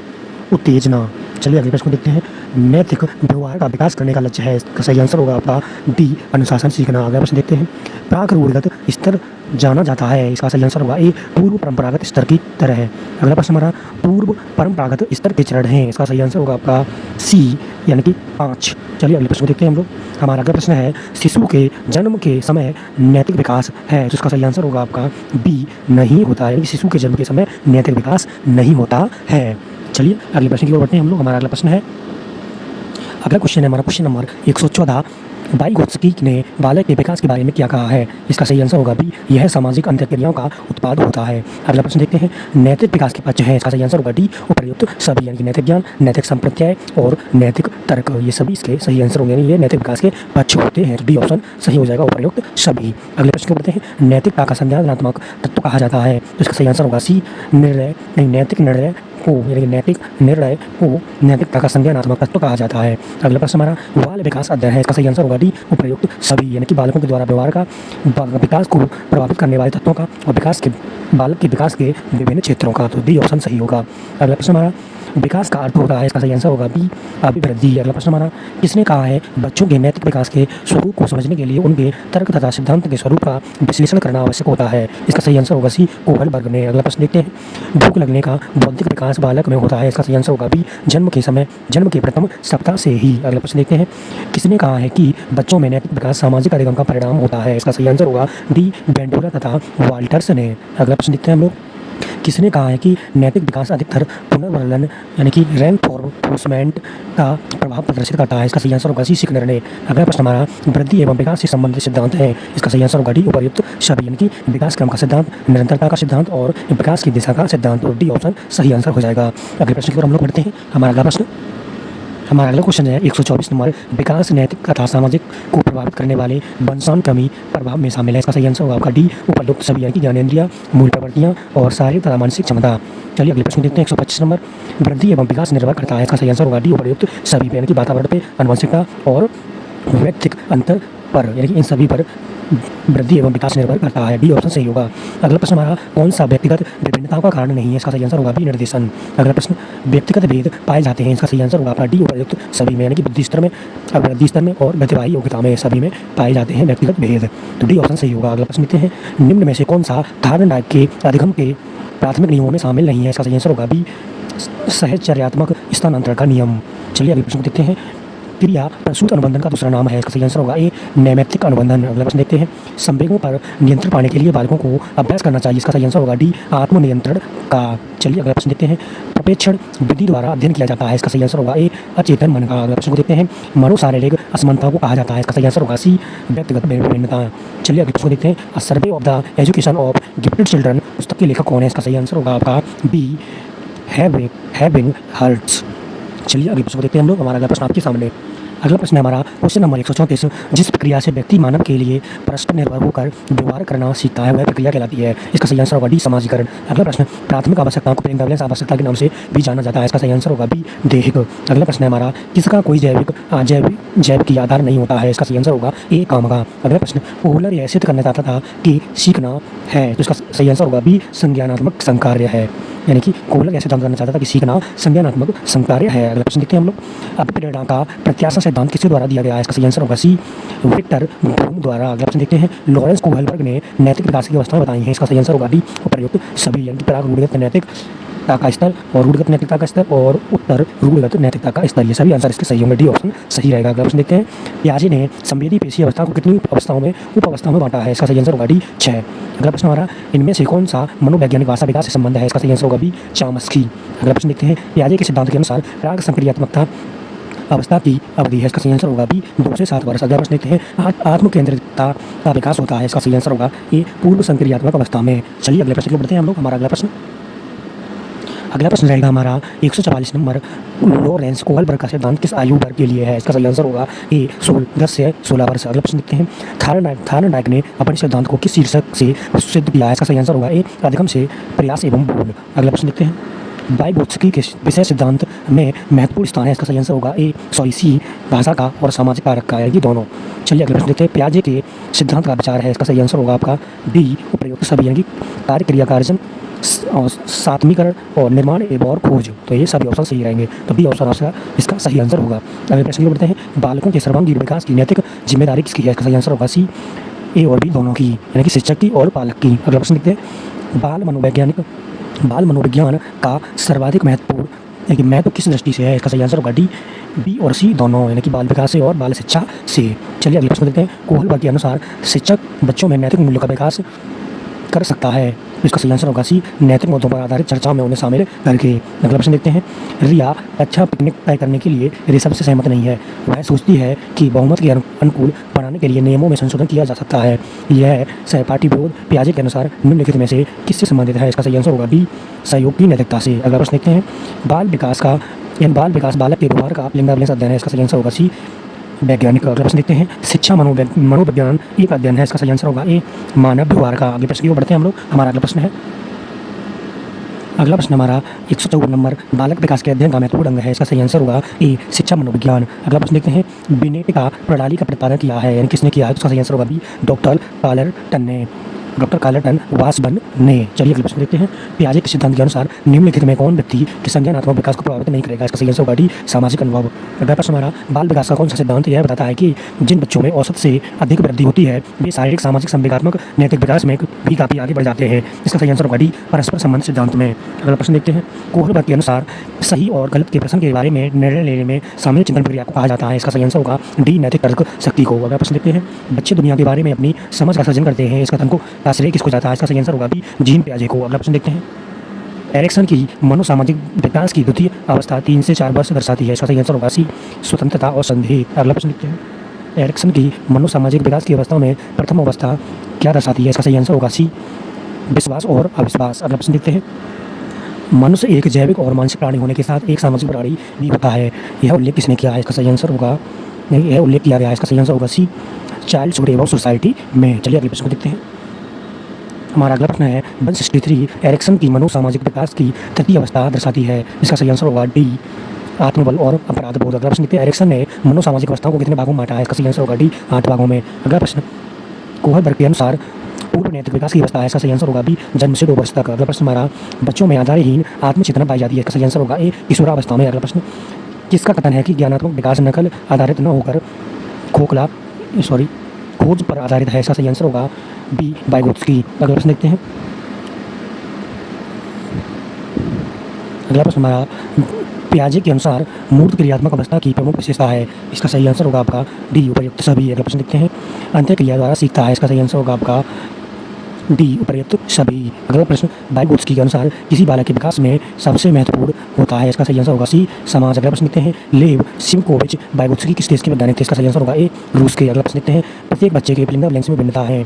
उत्तेजना। चलिए अगले प्रश्न को देखते हैं, नैतिक व्यवहार का विकास करने का लक्ष्य है, इसका सही आंसर होगा आपका डी, अनुशासन सीखना। अगला प्रश्न देखते हैं, प्राक रूढ़िगत स्तर जाना जाता है, इसका सही आंसर होगा ए, पूर्व परंपरागत स्तर की तरह है। अगला प्रश्न हमारा, पूर्व परंपरागत स्तर के चरण हैं, इसका सही आंसर होगा आपका सी, यानी कि 5। चलिए अगले प्रश्न को देखते हैं हम लोग। हमारा अगला प्रश्न है, शिशु के जन्म के समय नैतिक विकास है, तो इसका सही आंसर होगा आपका बी, नहीं होता है, यानी कि शिशु के जन्म के समय नैतिक विकास नहीं होता है। चलिए अगले प्रश्न की ओर बढ़ते हैं हम लोग। हमारा अगला प्रश्न है, अगला क्वेश्चन है हमारा क्वेश्चन नंबर 114, वाइगोत्स्की ने बालक के विकास के बारे में क्या कहा है, इसका सही आंसर होगा बी, यह सामाजिक अंतःक्रियाओं का उत्पाद होता है। अगला प्रश्न देखते हैं, नैतिक विकास के पक्ष है, इसका सही आंसर होगा डी, उपर्युक्त सभी, यानी कि नैतिक ज्ञान, नैतिक संप्रत्यय और नैतिक तर्क, ये सभी इसके सही आंसर होंगे, यानी ये नैतिक विकास के पक्ष होते हैं, तो डी ऑप्शन सही हो जाएगा, उपर्युक्त सभी। अगले प्रश्न को बढ़ते हैं, नैतिकता का संज्ञानात्मक तत्व कहा जाता है, तो इसका सही आंसर होगा सी, नैतिक निर्णय को, यानी कि नैतिक निर्णय को नैतिकता का संज्ञानात्मक तत्व कहा जाता है। अगला प्रश्न हमारा, बाल विकास अध्ययन है, इसका सही आंसर होगा डी, उपर्युक्त सभी, यानी कि बालकों के द्वारा व्यवहार का विकास को प्रभावित करने वाले तत्वों का और बालक के विकास के विभिन्न क्षेत्रों का, तो डी ऑप्शन सही होगा। अगला प्रश्न हमारा, विकास का अर्थ होता है, इसका सही आंसर होगा बी अभिवृद्धि। अगला प्रश्न हमारा, किसने कहा है बच्चों के नैतिक विकास के स्वरूप को समझने के लिए उनके तर्क तथा सिद्धांत के स्वरूप का विश्लेषण करना आवश्यक होता है? इसका सही आंसर होगा सी कोहलबर्ग ने। अगला प्रश्न देखते हैं, भूख लगने का बौद्धिक विकास बालक में होता है, इसका सही आंसर होगा बी जन्म के प्रथम सप्ताह से ही। अगला प्रश्न देखते हैं, किसने कहा है कि बच्चों में नैतिक विकास सामाजिक अधिगम का परिणाम होता है? इसका सही आंसर होगा डी बेंडोला तथा वाल्टर्स ने। अगला प्रश्न देखते हैं हम लोग, किसने कहा है कि नैतिक विकास अधिकतर पुनर्वर्णन यानी कि रेनफोर्समेंट का प्रभाव प्रदर्शित करता है? इसका सही आंसर होगा सी सिकनर ने। अगला प्रश्न हमारा, वृद्धि एवं विकास से संबंधित सिद्धांत है, इसका सही आंसर होगा डी उपर्युक्त सभी, यानी कि विकास क्रम का सिद्धांत, निरंतरता का सिद्धांत और विकास की दिशा का सिद्धांत, और डी ऑप्शन सही आंसर हो जाएगा। अगले प्रश्न की ओर हम लोग बढ़ते हैं। हमारा अगला क्वेश्चन है 124 नंबर, विकास नैतिक तथा सामाजिक को प्रभावित करने वाले वंशानुक्रमी प्रभाव में शामिल है? इसका सही आंसर होगा आपका डी उपयुक्त सभी, यानी कि ज्ञानेंद्रिय, मूल प्रवृत्तियाँ और शारीरिक तथा मानसिक क्षमता। चलिए अगले प्रश्न देखते हैं 125 नंबर, वृद्धि एवं विकास निर्भर करता है? इसका सही आंसर होगा डी उपयुक्त सभी पे, यानी कि वातावरण पे, आनुवंशिकता और व्यक्तिक अंतर पर, यानी कि इन सभी पर वृद्धि एवं विकास निर्भर करता है। डी ऑप्शन सही होगा। अगला प्रश्न हमारा, कौन सा व्यक्तिगत विभिन्नताओं का कारण नहीं है? इसका सही आंसर होगा बी निर्देशन। अगला प्रश्न, व्यक्तिगत भेद पाए जाते हैं? इसका सही आंसर होगा आपका डी उपयुक्त सभी में, यानी कि बुद्धि स्तर में, अभिवृद्धि स्तर में और प्रतिभागी योग्यता में सभी में पाए जाते हैं व्यक्तिगत भेद, तो डी ऑप्शन सही होगा। अगला प्रश्न लेते हैं, निम्न में से कौन सा थार्नडाइक के अधिगम के प्राथमिक नियमों में शामिल नहीं है? इसका सही आंसर होगा बी सहचर्यात्मक स्थानांतरण का नियम। चलिए अगले प्रश्न देखते हैं, क्रिया प्रसूत अनुबंधन का दूसरा नाम है? इसका सही आंसर होगा ए नैमित्तिक अनुबंधन। अगला प्रश्न देखते हैं, संवेगों पर नियंत्रण पाने के लिए बालकों को अभ्यास करना चाहिए? इसका सही आंसर होगा डी आत्मनियंत्रण का। चलिए अगला प्रश्न देखते हैं, प्रपेक्षण विधि द्वारा अध्ययन किया जाता है? इसका सही आंसर होगा ए अचेतन मन का। अगला प्रश्न को देखते हैं, मनोशारीरिक असमानताओं को कहा जाता है? इसका सही आंसर होगा सी व्यक्तिगत विभिन्नता। चलिए अगले प्रश्न को देखते हैं, a survey of the education of gifted children पुस्तक के लेखक कौन है? इसका सही आंसर होगा आपका बी हैविंग हर्ट्स। चलिए अगले प्रश्न को देखते हैं हम लोग। हमारा अगला प्रश्न आपके सामने, अगला प्रश्न है हमारा क्वेश्चन नंबर 134, जिस प्रक्रिया से व्यक्ति मानव के लिए परस्पर निर्भर होकर व्यवहार करना सीखता है वह प्रक्रिया कहलाती है? इसका सही आंसर होगा डी समाजीकरण। अगला प्रश्न, प्राथमिक आवश्यकताओं को प्रेम आवश्यकता के नाम से भी जाना जाता है? इसका सही आंसर होगा बी दैहिक। अगला प्रश्न है हमारा, किसका कोई जैव की आधार नहीं होता है? इसका सही आंसर होगा ए काम का। अगला प्रश्न, कोहलर यह सिद्ध करना चाहता था कि सीखना है, तो इसका सही आंसर होगा बी संज्ञानात्मक संकार्य है, यानी कि कोहलर ऐसे करना चाहता था कि सीखना संज्ञानात्मक संकार्य है। अगला प्रश्न देखते हैं हम लोग, अभिप्रेरणा का प्रत्याशा सिद्धांत किसके द्वारा दिया गया है? इसका सही आंसर होगा सी विक्टर ब्लूम द्वारा। अगला प्रश्न देखते हैं, लॉरेंस कोहलबर्ग ने नैतिक विकास की अवस्थाएं बताई हैं? इसका सही आंसर होगा डी उपर्युक्त सभी, यानी कि प्राग रूढ़िगत नैतिकता का स्तर और रूढ़िगत नैतिकता का स्तर और उत्तर रूढ़िगत नैतिकता का स्तर, ये सभी आंसर इसके सही होंगे, डी ऑप्शन सही रहेगा। अगला प्रश्न देखते हैं, पियाजे ने संवेदी पेशी अवस्था को कितनी उप अवस्थाओं में बांटा है? इसका सही आंसर होगा डी 6। अगला प्रश्न हमारा, इनमें से कौन सा मनोवैज्ञानिक भाषा विकास से संबंध है? इसका सही आंसर होगा बी चामस्की। अगला प्रश्न देखते हैं, पियाजे के सिद्धांत के अनुसार प्राग संक्रियात्मकता अवस्था की अवधि है? इसका सही आंसर होगा बी 2 से 7 वर्ष। अगला प्रश्न देखते हैं, आत्मकेंद्रितता का विकास होता है? इसका सही आंसर होगा ए पूर्व संक्रियात्मक अवस्था में। चलिए अगले प्रश्न को बढ़ते हैं हम लोग। हमारा अगला प्रश्न रहेगा हमारा 144 नंबर, लॉरेंस कोहलबर्ग का सिद्धांत किस आयु वर्ग के लिए है? इसका सही आंसर होगा ए 10 से 16 वर्ष। अगला प्रश्न देखते हैं, थार्नडाइक ने अपने सिद्धांत को किस शीर्षक से सिद्ध किया है? इसका सही आंसर होगा ए अधिगम से प्रयास एवं भूल। अगला प्रश्न देखते हैं, वाइगोत्स्की के विषय सिद्धांत में महत्वपूर्ण स्थान है? इसका सही आंसर होगा ए सी भाषा का और सामाजिक कारक का, यानी दोनों। चलिए अगले प्रश्न देखते हैं, पियाजे के सिद्धांत का विचार है? इसका सही आंसर होगा आपका डी उपयुक्त सभी, यानी कि कार्य क्रिया कार्जन सात्मीकरण और निर्माण एवं और खोज, तो ये सभी ऑप्शन सही रहेंगे, तो बी ऑप्शन आपका इसका सही आंसर होगा। अगले प्रश्न को बढ़ते हैं, बालकों के सर्वांगीण विकास की नैतिक जिम्मेदारी किसकी है? इसका सही आंसर होगा सी ए और बी दोनों की, यानी कि शिक्षक की और पालक की। अगला प्रश्न देखते हैं, बाल मनोविज्ञान का सर्वाधिक महत्वपूर्ण यानी कि महत्व किस दृष्टि से है? इसका सही आंसर होगा डी बी और सी दोनों, यानी कि बाल विकास से और बाल शिक्षा से। चलिए अगले प्रश्न देखते हैं, कोहलबर्ग के अनुसार शिक्षक बच्चों में नैतिक मूल्यों का विकास कर सकता है? तो इसका सही आंसर होगा सी नैतिक मुद्दों पर आधारित चर्चाओं में उन्हें शामिल करके। अगला प्रश्न देखते हैं, रिया अच्छा पिकनिक तय करने के लिए ऋषभ से सहमत नहीं है। वह सोचती है कि बहुमत के अनुकूल बनाने के लिए नियमों में संशोधन किया जा सकता है। यह सहपाठी विरोध पियाजे के अनुसार निम्नलिखित में से किससे संबंधित है? इसका सही आंसर होगा बी सहयोग की नैतिकता से। अगला प्रश्न देखते हैं, बाल विकास बालक के व्यवहार का लिंगानुपात अध्ययन है? इसका सही आंसर होगा सी वैज्ञानिक। अगला प्रश्न देखते हैं, शिक्षा मनोविज्ञान एक अध्ययन है? इसका सही आंसर होगा ए मानव व्यवहार का। अगले प्रश्न की ओर बढ़ते हैं हम लोग। हमारा अगला प्रश्न हमारा 154 नंबर, बालक विकास के अध्ययन का महत्वपूर्ण अंग है? इसका सही आंसर होगा ए शिक्षा मनोविज्ञान। अगला प्रश्न देखते हैं, बिनेट का प्रणाली का प्रतिपादन किया है, यानी किसने किया है? तो इसका सही आंसर होगा बी डॉक्टर कार्लटन ने। डॉक्टर कार्लटन वासबर्न ने। चलिए अगले प्रश्न देखते हैं। पियाजे के सिद्धांत के अनुसार निम्नलिखित में कौन व्यक्ति के संज्ञानात्मक विकास को प्रभावित नहीं करेगा? इसका सही आंसर होगा डी, सामाजिक अनुभव। अगला प्रश्न हमारा बाल विकास का कौन सा सिद्धांत यह बताता है कि जिन बच्चों में औसत से अधिक वृद्धि होती है वे शारीरिक, सामाजिक, संवेगात्मक, नैतिक विकास में भी काफी आगे बढ़ जाते हैं? इसका सही आंसर होगा डी, परस्पर संबंध सिद्धांत में। अगला प्रश्न देखते हैं। कोहलबर्ग के अनुसार सही और गलत के प्रश्न के बारे में निर्णय लेने में शामिल चिंतन प्रक्रिया को कहा जाता है? इसका सही आंसर होगा डी, नैतिक तर्क शक्ति को। अगला प्रश्न देखते हैं। बच्चे दुनिया के बारे में अपनी समझ का सृजन करते हैं, इसका कथन का श्रेय किसको जाता है? इसका सही आंसर होगा बी, जीन पियाजे को। अगला प्रश्न देखते हैं। एरिक्सन की मनोसामाजिक विकास की द्वितीय अवस्था 3 से 4 वर्ष दर्शाती है? इसका सही आंसर होगा सी, स्वतंत्रता और संदेह। अगला प्रश्न देखते हैं। एरिक्सन की मनोसामाजिक विकास की अवस्था में प्रथम अवस्था क्या दर्शाती है? इसका सही आंसर होगा सी, विश्वास और अविश्वास। अगला प्रश्न देखते हैं। मनुष्य एक जैविक और मानसिक प्राणी होने के साथ एक सामाजिक प्राणी भी होता है, यह उल्लेख किसने किया है? इसका सही आंसर होगा नहीं, यह उल्लेख किया गया है। इसका सही आंसर होगा सी, चाइल्ड एवं सोसाइटी में। चलिए अगले प्रश्न को देखते हैं। हमारा अगला प्रश्न है 163 एरिक्सन की मनोसामाजिक विकास की तृतीय अवस्था दर्शाती है? इसका सही आंसर होगा डी, आत्मबल और अपराध बोध। अगला प्रश्न देखते हैं। एरिक्सन ने मनोसामाजिक अवस्थाओं को कितने भागों में बांटा है? इसका सही आंसर होगा डी, 8 भागों में। अगला प्रश्न कोहलबर्ग के अनुसार पूर्व नैतिक विकास की अवस्था है? इसका सही आंसर होगा बी, जन्म से 2 वर्ष तक। अगला प्रश्न हमारा बच्चों में आधारहीन आत्मचेतना पाई जाती है? इसका सही आंसर होगा ए, किशोरावस्था में। अगला प्रश्न किसका कथन है कि ज्ञानात्मक विकास नकल आधारित न होकर खोज पर आधारित है? इसका सही आंसर होगा बी, वाइगोत्स्की। अगला प्रश्न देखते हैं। अगला प्रश्न हमारा पियाजे के अनुसार मूर्त क्रियात्मक अवस्था की प्रमुख विशेषता है? इसका सही आंसर होगा आपका डी, उपर्युक्त सभी। अगला प्रश्न देखते हैं। अंत्य क्रिया द्वारा सीखता है? इसका सही आंसर होगा आपका डी, उपर्युक्त सभी। अगला प्रश्न वाइगोत्स्की के अनुसार किसी बालक के विकास में सबसे महत्वपूर्ण होता है? इसका सही आंसर होगा सी, समाज। अगला प्रश्न देखते हैं। लेव सिमकोविच वाइगोत्स्की किस देश के वैज्ञानिक थे? इसका सही आंसर होगा ए, रूस के। अगला प्रश्न देखते हैं। प्रत्येक बच्चे के पिलिंदा लेंस में भिन्नता है,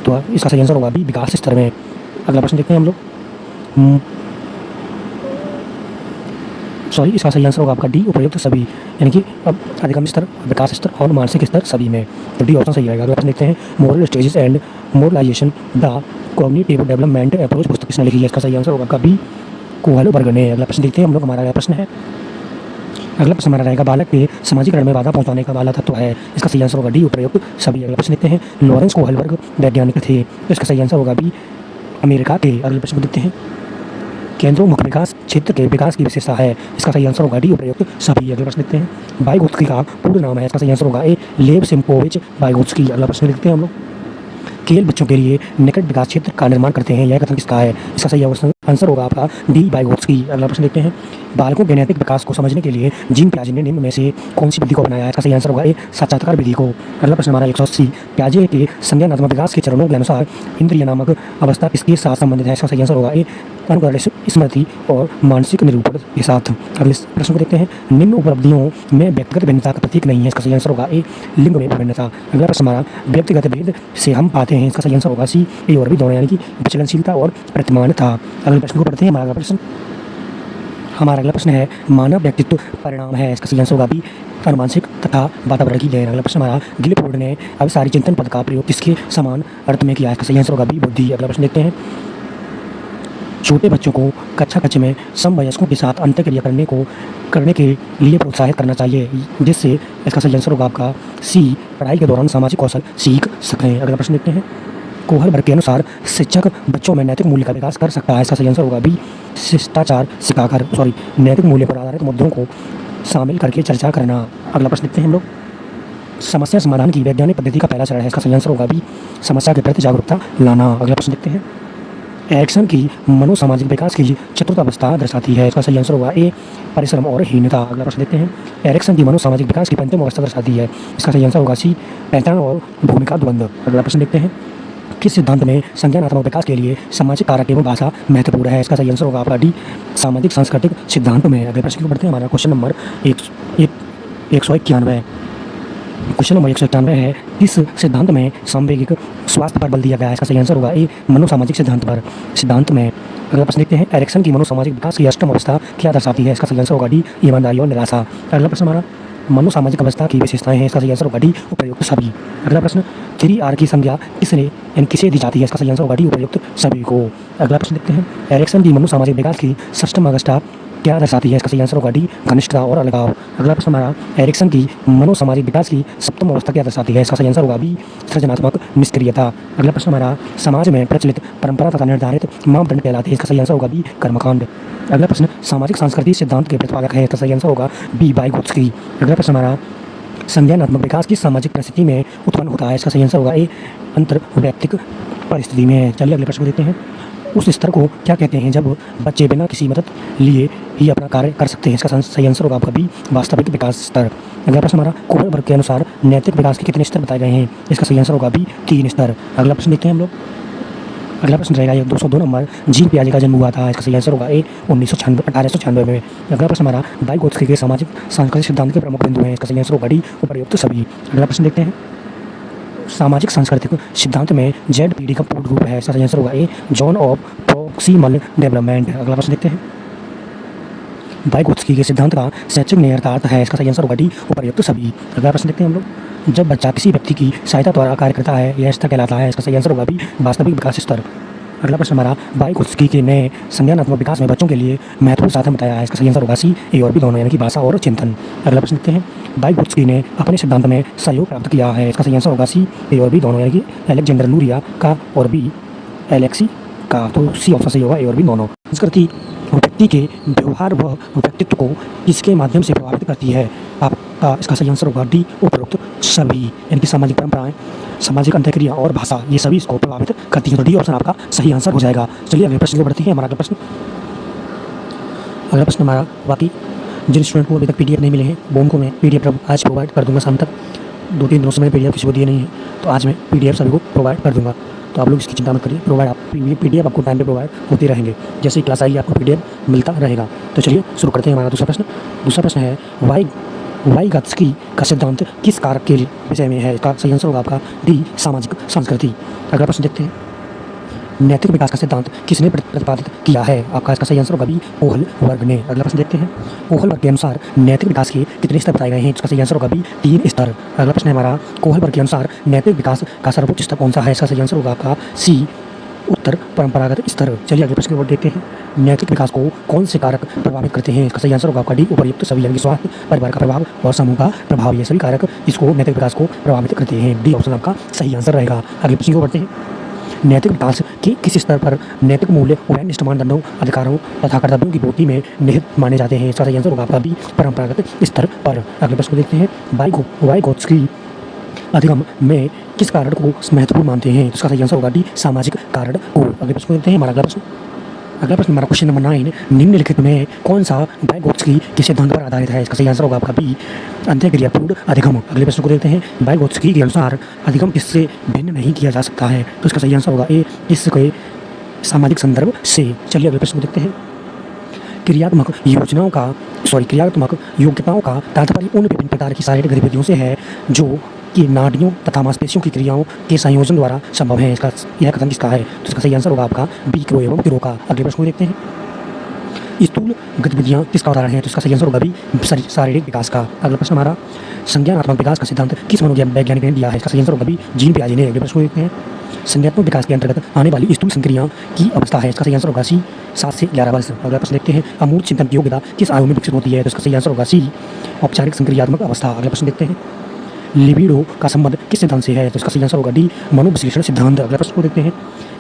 तो इसका सही आंसर होगा बी, विकास स्तर में। अगला प्रश्न देखते हैं हम लोग। इसका सही आंसर होगा आपका डी, उपर्युक्त सभी, यानी कि अब अधिगम स्तर, विकास स्तर और मानसिक स्तर सभी में, तो डी ऑप्शन सही रहेगा। अगला प्रश्न देखते हैं। Moral stages and moralization the cognitive development approach पुस्तक किसने लिखी है? इसका सही आंसर होगा आपका बी, कोहलबर्ग ने। अगला प्रश्न देखते हैं हम लोग। हमारा अगला प्रश्न है, अगला प्रश्न हमारा रहेगा बालक के सामाजिकरण में बाधा पहुंचाने का वाला तत्व है? इसका सही आंसर होगा डी, उपर्युक्त सभी। अगला प्रश्न देखते हैं। लॉरेंस कोहलबर्ग वैज्ञानिक थे, तो इसका सही आंसर होगा बी, अमेरिका के। अगले प्रश्न को देखते हैं। केंद्रोन्मुख विकास क्षेत्र के विकास की विशेषता है? इसका सही आंसर होगा डी, उपर्युक्त सभी। अगले प्रश्न देखते हैं। वाइगोत्स्की का पूर्ण नाम है? इसका सही आंसर होगा ए, लेव सिमकोविच वाइगोत्स्की। अगला प्रश्न देखते हैं हम लोग। खेल बच्चों के लिए निकट विकास क्षेत्र का निर्माण करते हैं, यह कथन किसका है? इसका सही आंसर होगा आपका डी, वाइगोत्स्की। अगला प्रश्न देखते हैं। बालकों के नैतिक विकास को समझने के लिए जीन पियाजे ने निम्न में से कौन सी विधि को बनाया है? इसका सही आंसर होगा ए, साक्षात्कार विधि को। अगला प्रश्न हमारा 180 पियाजे के संज्ञानात्मक विकास के चरणों के अनुसार इंद्रिय नामक अवस्था किसके साथ संबंधित है? इसका सही आंसर होगा ए, अनुकरण, स्मृति और मानसिक निरूपण के साथ। अगले प्रश्न को देखते हैं। निम्न उपलब्धियों में व्यक्तिगत भिन्नता का प्रतीक नहीं है? इसका सही आंसर होगा ए, लिंग में भिन्नता। अगला प्रश्न हमारा व्यक्तिगत भेद से हम पाते हैं? इसका सही आंसर होगा सी, ए और भी दोनों, यानी कि विचलनशीलता और प्रतिमानता। अगले प्रश्न को पढ़ते हैं। हमारा अगला प्रश्न है मानव व्यक्तित्व परिणाम है? इसका सही आंसर होगा बी, अनुमानसिक तथा वातावरण की देन। अगला प्रश्न हमारा गिलफोर्ड ने अभिसारी चिंतन पद का प्रयोग किसके समान अर्थ में किया है? इसका सही आंसर होगा बी, बुद्धि। अगला प्रश्न देखते हैं। छोटे बच्चों को कक्षा में समवयस्कों के साथ अंतःक्रिया करने के लिए प्रोत्साहित करना चाहिए, जिससे इसका सही आंसर होगा आपका सी, पढ़ाई के दौरान सामाजिक कौशल सीख सकें। अगला प्रश्न देखते हैं। कोहलबर्ग के अनुसार शिक्षक बच्चों में नैतिक मूल्य का विकास कर सकता है? इसका सही आंसर होगा बी, शिष्टाचार सिखाकर नैतिक मूल्य पर आधारित मुद्दों को शामिल करके चर्चा करना। अगला प्रश्न देखते हैं हम लोग। समस्या समाधान की वैज्ञानिक पद्धति का पहला चरण है? इसका सही आंसर होगा बी, समस्या के प्रति जागरूकता लाना। अगला प्रश्न देखते हैं। एरिक्सन की मनोसामाजिक विकास की चतुर्थ अवस्था दर्शाती है? इसका सही आंसर होगा ए, परिश्रम और हीनता। अगला प्रश्न देखते हैं। एरिक्सन की मनोसामाजिक विकास की पंचम अवस्था दर्शाती है? इसका सही आंसर होगा सी, पहचान और भूमिका द्वंद्व। अगला प्रश्न देखते हैं। किस सिद्धांत में संज्ञानात्मक विकास के लिए सामाजिक कारक एवं भाषा महत्वपूर्ण है? इसका सही आंसर होगा आपका डी, सामाजिक सांस्कृतिक सिद्धांत में। अगले प्रश्न को पढ़ते हैं। हमारा क्वेश्चन नंबर 191। क्वेश्चन नंबर 191 है, किस सिद्धांत में सांवेगिक स्वास्थ्य पर बल दिया गया है? इसका सही आंसर होगा ए, मनोसामाजिक सिद्धांत में। अगला प्रश्न देखते हैं। एरिक्सन की मनोसामाजिक विकास की अष्टम अवस्था क्या दर्शाती है? इसका सही आंसर होगा डी, ईमानदारी और निराशा। अगला प्रश्न हमारा मनोसामाजिक अवस्था की विशेषताएं हैं? इसका सही आंसर होगा डी, उपर्युक्त सभी। अगला प्रश्न 3R की संज्ञा किसे दी जाती है? इसका सही आंसर होगा डी, उपर्युक्त सभी को। अगला प्रश्न देखते हैं। एरिक्सन की मनोसामाजिक विकास की षष्ठम अवस्था क्या दर्शाती है? इसका सही आंसर होगा डी, घनिष्ठता और अलगाव। अगला प्रश्न हमारा, एरिक्सन की मनोसामाजिक विकास की सप्तम अवस्था क्या दर्शाती है? इसका सही आंसर होगा बी, सृजनात्मक निष्क्रियता। अगला प्रश्न हमारा, समाज में प्रचलित परंपरा तथा निर्धारित मापदंड कहलाते हैं। इसका सही आंसर होगा बी, कर्मकांड। अगला प्रश्न, सामाजिक सांस्कृतिक सिद्धांत के प्रतिपादक है। इसका सही आंसर होगा बी, वाइगोत्स्की। अगला प्रश्न हमारा, संज्ञानात्मक विकास किस सामाजिक परिस्थिति में उत्पन्न होता है? इसका सही आंसर होगा ए, अंतर्वैयक्तिक परिस्थिति में। चलिए अगले प्रश्न को देखते हैं। उस स्तर को क्या कहते हैं जब बच्चे बिना किसी मदद लिए ही अपना कार्य कर सकते हैं? इसका सही आंसर होगा आपका बी, वास्तविक विकास स्तर। अगला प्रश्न हमारा, कोहलबर्ग के अनुसार नैतिक विकास के कितने स्तर बताए गए हैं? इसका सही आंसर होगा बी, 3 स्तर। अगला प्रश्न देखते हैं हम लोग। अगला प्रश्न रहेगा ये 202 नंबर, जीन पियाजे का जन्म हुआ था। इसका सही आंसर होगा ए, 1896 में। अगला प्रश्न हमारा, वाइगोत्स्की के सामाजिक सांस्कृतिक सिद्धांत के प्रमुख बिंदु हैं। इसका सही आंसर होगा डी, उपर्युक्त सभी। अगला प्रश्न देखते हैं। सामाजिक सांस्कृतिक सिद्धांत में जेड पीढ़ी का पूर्ण रूप है। इसका सही आंसर होगा ए, जॉन ऑफ प्रॉक्सिमल डेवलपमेंट। अगला प्रश्न देखते हैं। वाइगोत्स्की के सिद्धांत का शैक्षिक निहितार्थ है। इसका सही आंसर होगा डी, उपर्युक्त सभी। अगला प्रश्न देखते हैं हम लोग। जब बच्चा किसी व्यक्ति की सहायता द्वारा कार्य करता है, यह स्तर कहलाता है। इसका सही आंसर होगा बी, वास्तविक विकास स्तर। अगला प्रश्न हमारा, वाइगोत्स्की के नए संज्ञानात्मक विकास में बच्चों के लिए महत्वपूर्ण साधन बताया है। इसका सही आंसर होगा सी, ए और बी दोनों, यानी कि भाषा और चिंतन। अगला प्रश्न देखते हैं। वाइगोत्स्की ने अपने सिद्धांत में सहयोग प्राप्त किया है। इसका सही आंसर होगा सी, ए और बी दोनों, यानी कि अलेक्जेंडर लूरिया का और बी, एलेक्सी का। तो सी ऑप्शन सही होगा, ए और बी दोनों। संस्कृति व्यक्ति के व्यवहार व व्यक्तित्व को किसके माध्यम से प्रभावित करती है? आपका इसका सही आंसर होगा डी, उपरोक्त सभी, यानी कि सामाजिक परंपराएं, सामाजिक अंतःक्रिया और भाषा, ये सभी इसको प्रभावित करती है। तो डी ऑप्शन आपका सही आंसर हो जाएगा। चलिए अगले प्रश्न को बढ़ती है। हमारा अगला प्रश्न हमारा, बाकी जिन स्टूडेंट को अभी तक पीडीएफ नहीं मिले हैं वो उनको मैं पीडीएफ आज प्रोवाइड कर दूंगा शाम तक। 2-3 दिनों से मैंने पीडीएफ किसी को दिए नहीं है, तो आज मैं पीडीएफ सभी को प्रोवाइड कर दूंगा। तो आप लोग इसकी चिंता मत करिए, पीडीएफ आपको टाइम पे प्रोवाइड होते रहेंगे। जैसे ही क्लास आएगी आपको पीडीएफ मिलता रहेगा। तो चलिए शुरू करते हैं हमारा दूसरा प्रश्न। दूसरा प्रश्न है, वाइगोत्स्की का सिद्धांत किस कारक के विषय में है? इसका सही आंसर होगा आपका डी, सामाजिक संस्कृति। अगला प्रश्न देखते हैं। नैतिक विकास का सिद्धांत किसने प्रतिपादित किया है? आपका इसका सही आंसर होगा बी, कोहलबर्ग ने। अगला प्रश्न देखते हैं। कोहलबर्ग के अनुसार नैतिक विकास के कितने स्तर बताए गए हैं? इसका सही आंसर होगा बी, 3 स्तर। अगला प्रश्न है हमारा, कोहलबर्ग के अनुसार नैतिक विकास का सर्वोच्च स्तर कौन सा है? इसका सही आंसर होगा आपका सी, उत्तर परंपरागत स्तर। चलिए अगले प्रश्न की ओर देखते हैं। नैतिक विकास को कौन से कारक प्रभावित करते हैं? इसका सही आंसर होगा आपका डी, उपर्युक्त सभी, यानी कि स्वास्थ्य, परिवार का प्रभाव और समूह का प्रभाव, ये सभी कारक इसको नैतिक विकास को प्रभावित करते हैं। डी ऑप्शन आपका सही आंसर रहेगा। अगले प्रश्न को बढ़ते हैं। नैतिक विकास के किस स्तर पर नैतिक मूल्य वैनिष्ठ मानदंडों, अधिकारों तथा कर्तव्यों की पूर्ति में निहित माने जाते हैं? इसका सही आंसर होगा आपका बी, परंपरागत स्तर पर। अगले प्रश्न को देखते हैं। वाइगोत्स्की अधिगम में किस कारण को महत्वपूर्ण मानते हैं? इसका सही आंसर होगा डी, सामाजिक कारण को। अगले प्रश्न को देखते हैं। हमारा अगला प्रश्न हमारा क्वेश्चन नंबर 9, निम्नलिखित में कौन सा वाइगोत्स्की के सिद्धांत पर आधारित है? इसका सही आंसर होगा आपका बी, अंत्यक्रियापूर्ण अधिगम। अगले प्रश्न को देखते हैं। वाइगोत्स्की के अनुसार अधिगम इससे भिन्न नहीं किया जा सकता है, तो इसका सही आंसर होगा ए, इसके सामाजिक संदर्भ से। चलिए अगले प्रश्न को देखते हैं। क्रियात्मक योग्यताओं का तात्पर्य उन विभिन्न प्रकार की शारीरिक गतिविधियों से है जो कि नाड़ियों तथा मांसपेशियों की क्रियाओं के संयोजन द्वारा संभव है। यह कथन किसका है? तो इसका सही आंसर होगा आपका बी, क्रो एवं क्रो का। अगले प्रश्न को देखते हैं। स्थूल गतिविधियाँ किसका उदाहरण है? तो इसका सही आंसर होगा बी, शारीरिक विकास का। अगला प्रश्न हमारा, संज्ञानात्मक विकास का सिद्धांत किस मनोवैज्ञानिक ने दिया है? इसका सही आंसर होगा बी, जीन पियाजे ने। अगले प्रश्न को देखते हैं। संज्ञानात्मक विकास के अंतर्गत आने वाली स्थूल संक्रिया की अवस्था है? इसका सही आंसर होगा सी, 7 से 11 वर्ष। अगला प्रश्न देखते हैं। अमूर्त चिंतन की योग्यता किस आयु में विकसित होती है? तो इसका सही आंसर होगा सी, औपचारिक संक्रियात्मक अवस्था। अगला प्रश्न देखते हैं। लिबिडो का संबंध किस सिद्धांत से है? तो इसका सही आंसर होगा डी, मनोविश्लेषण सिद्धांत। अगला प्रश्न को देखते हैं।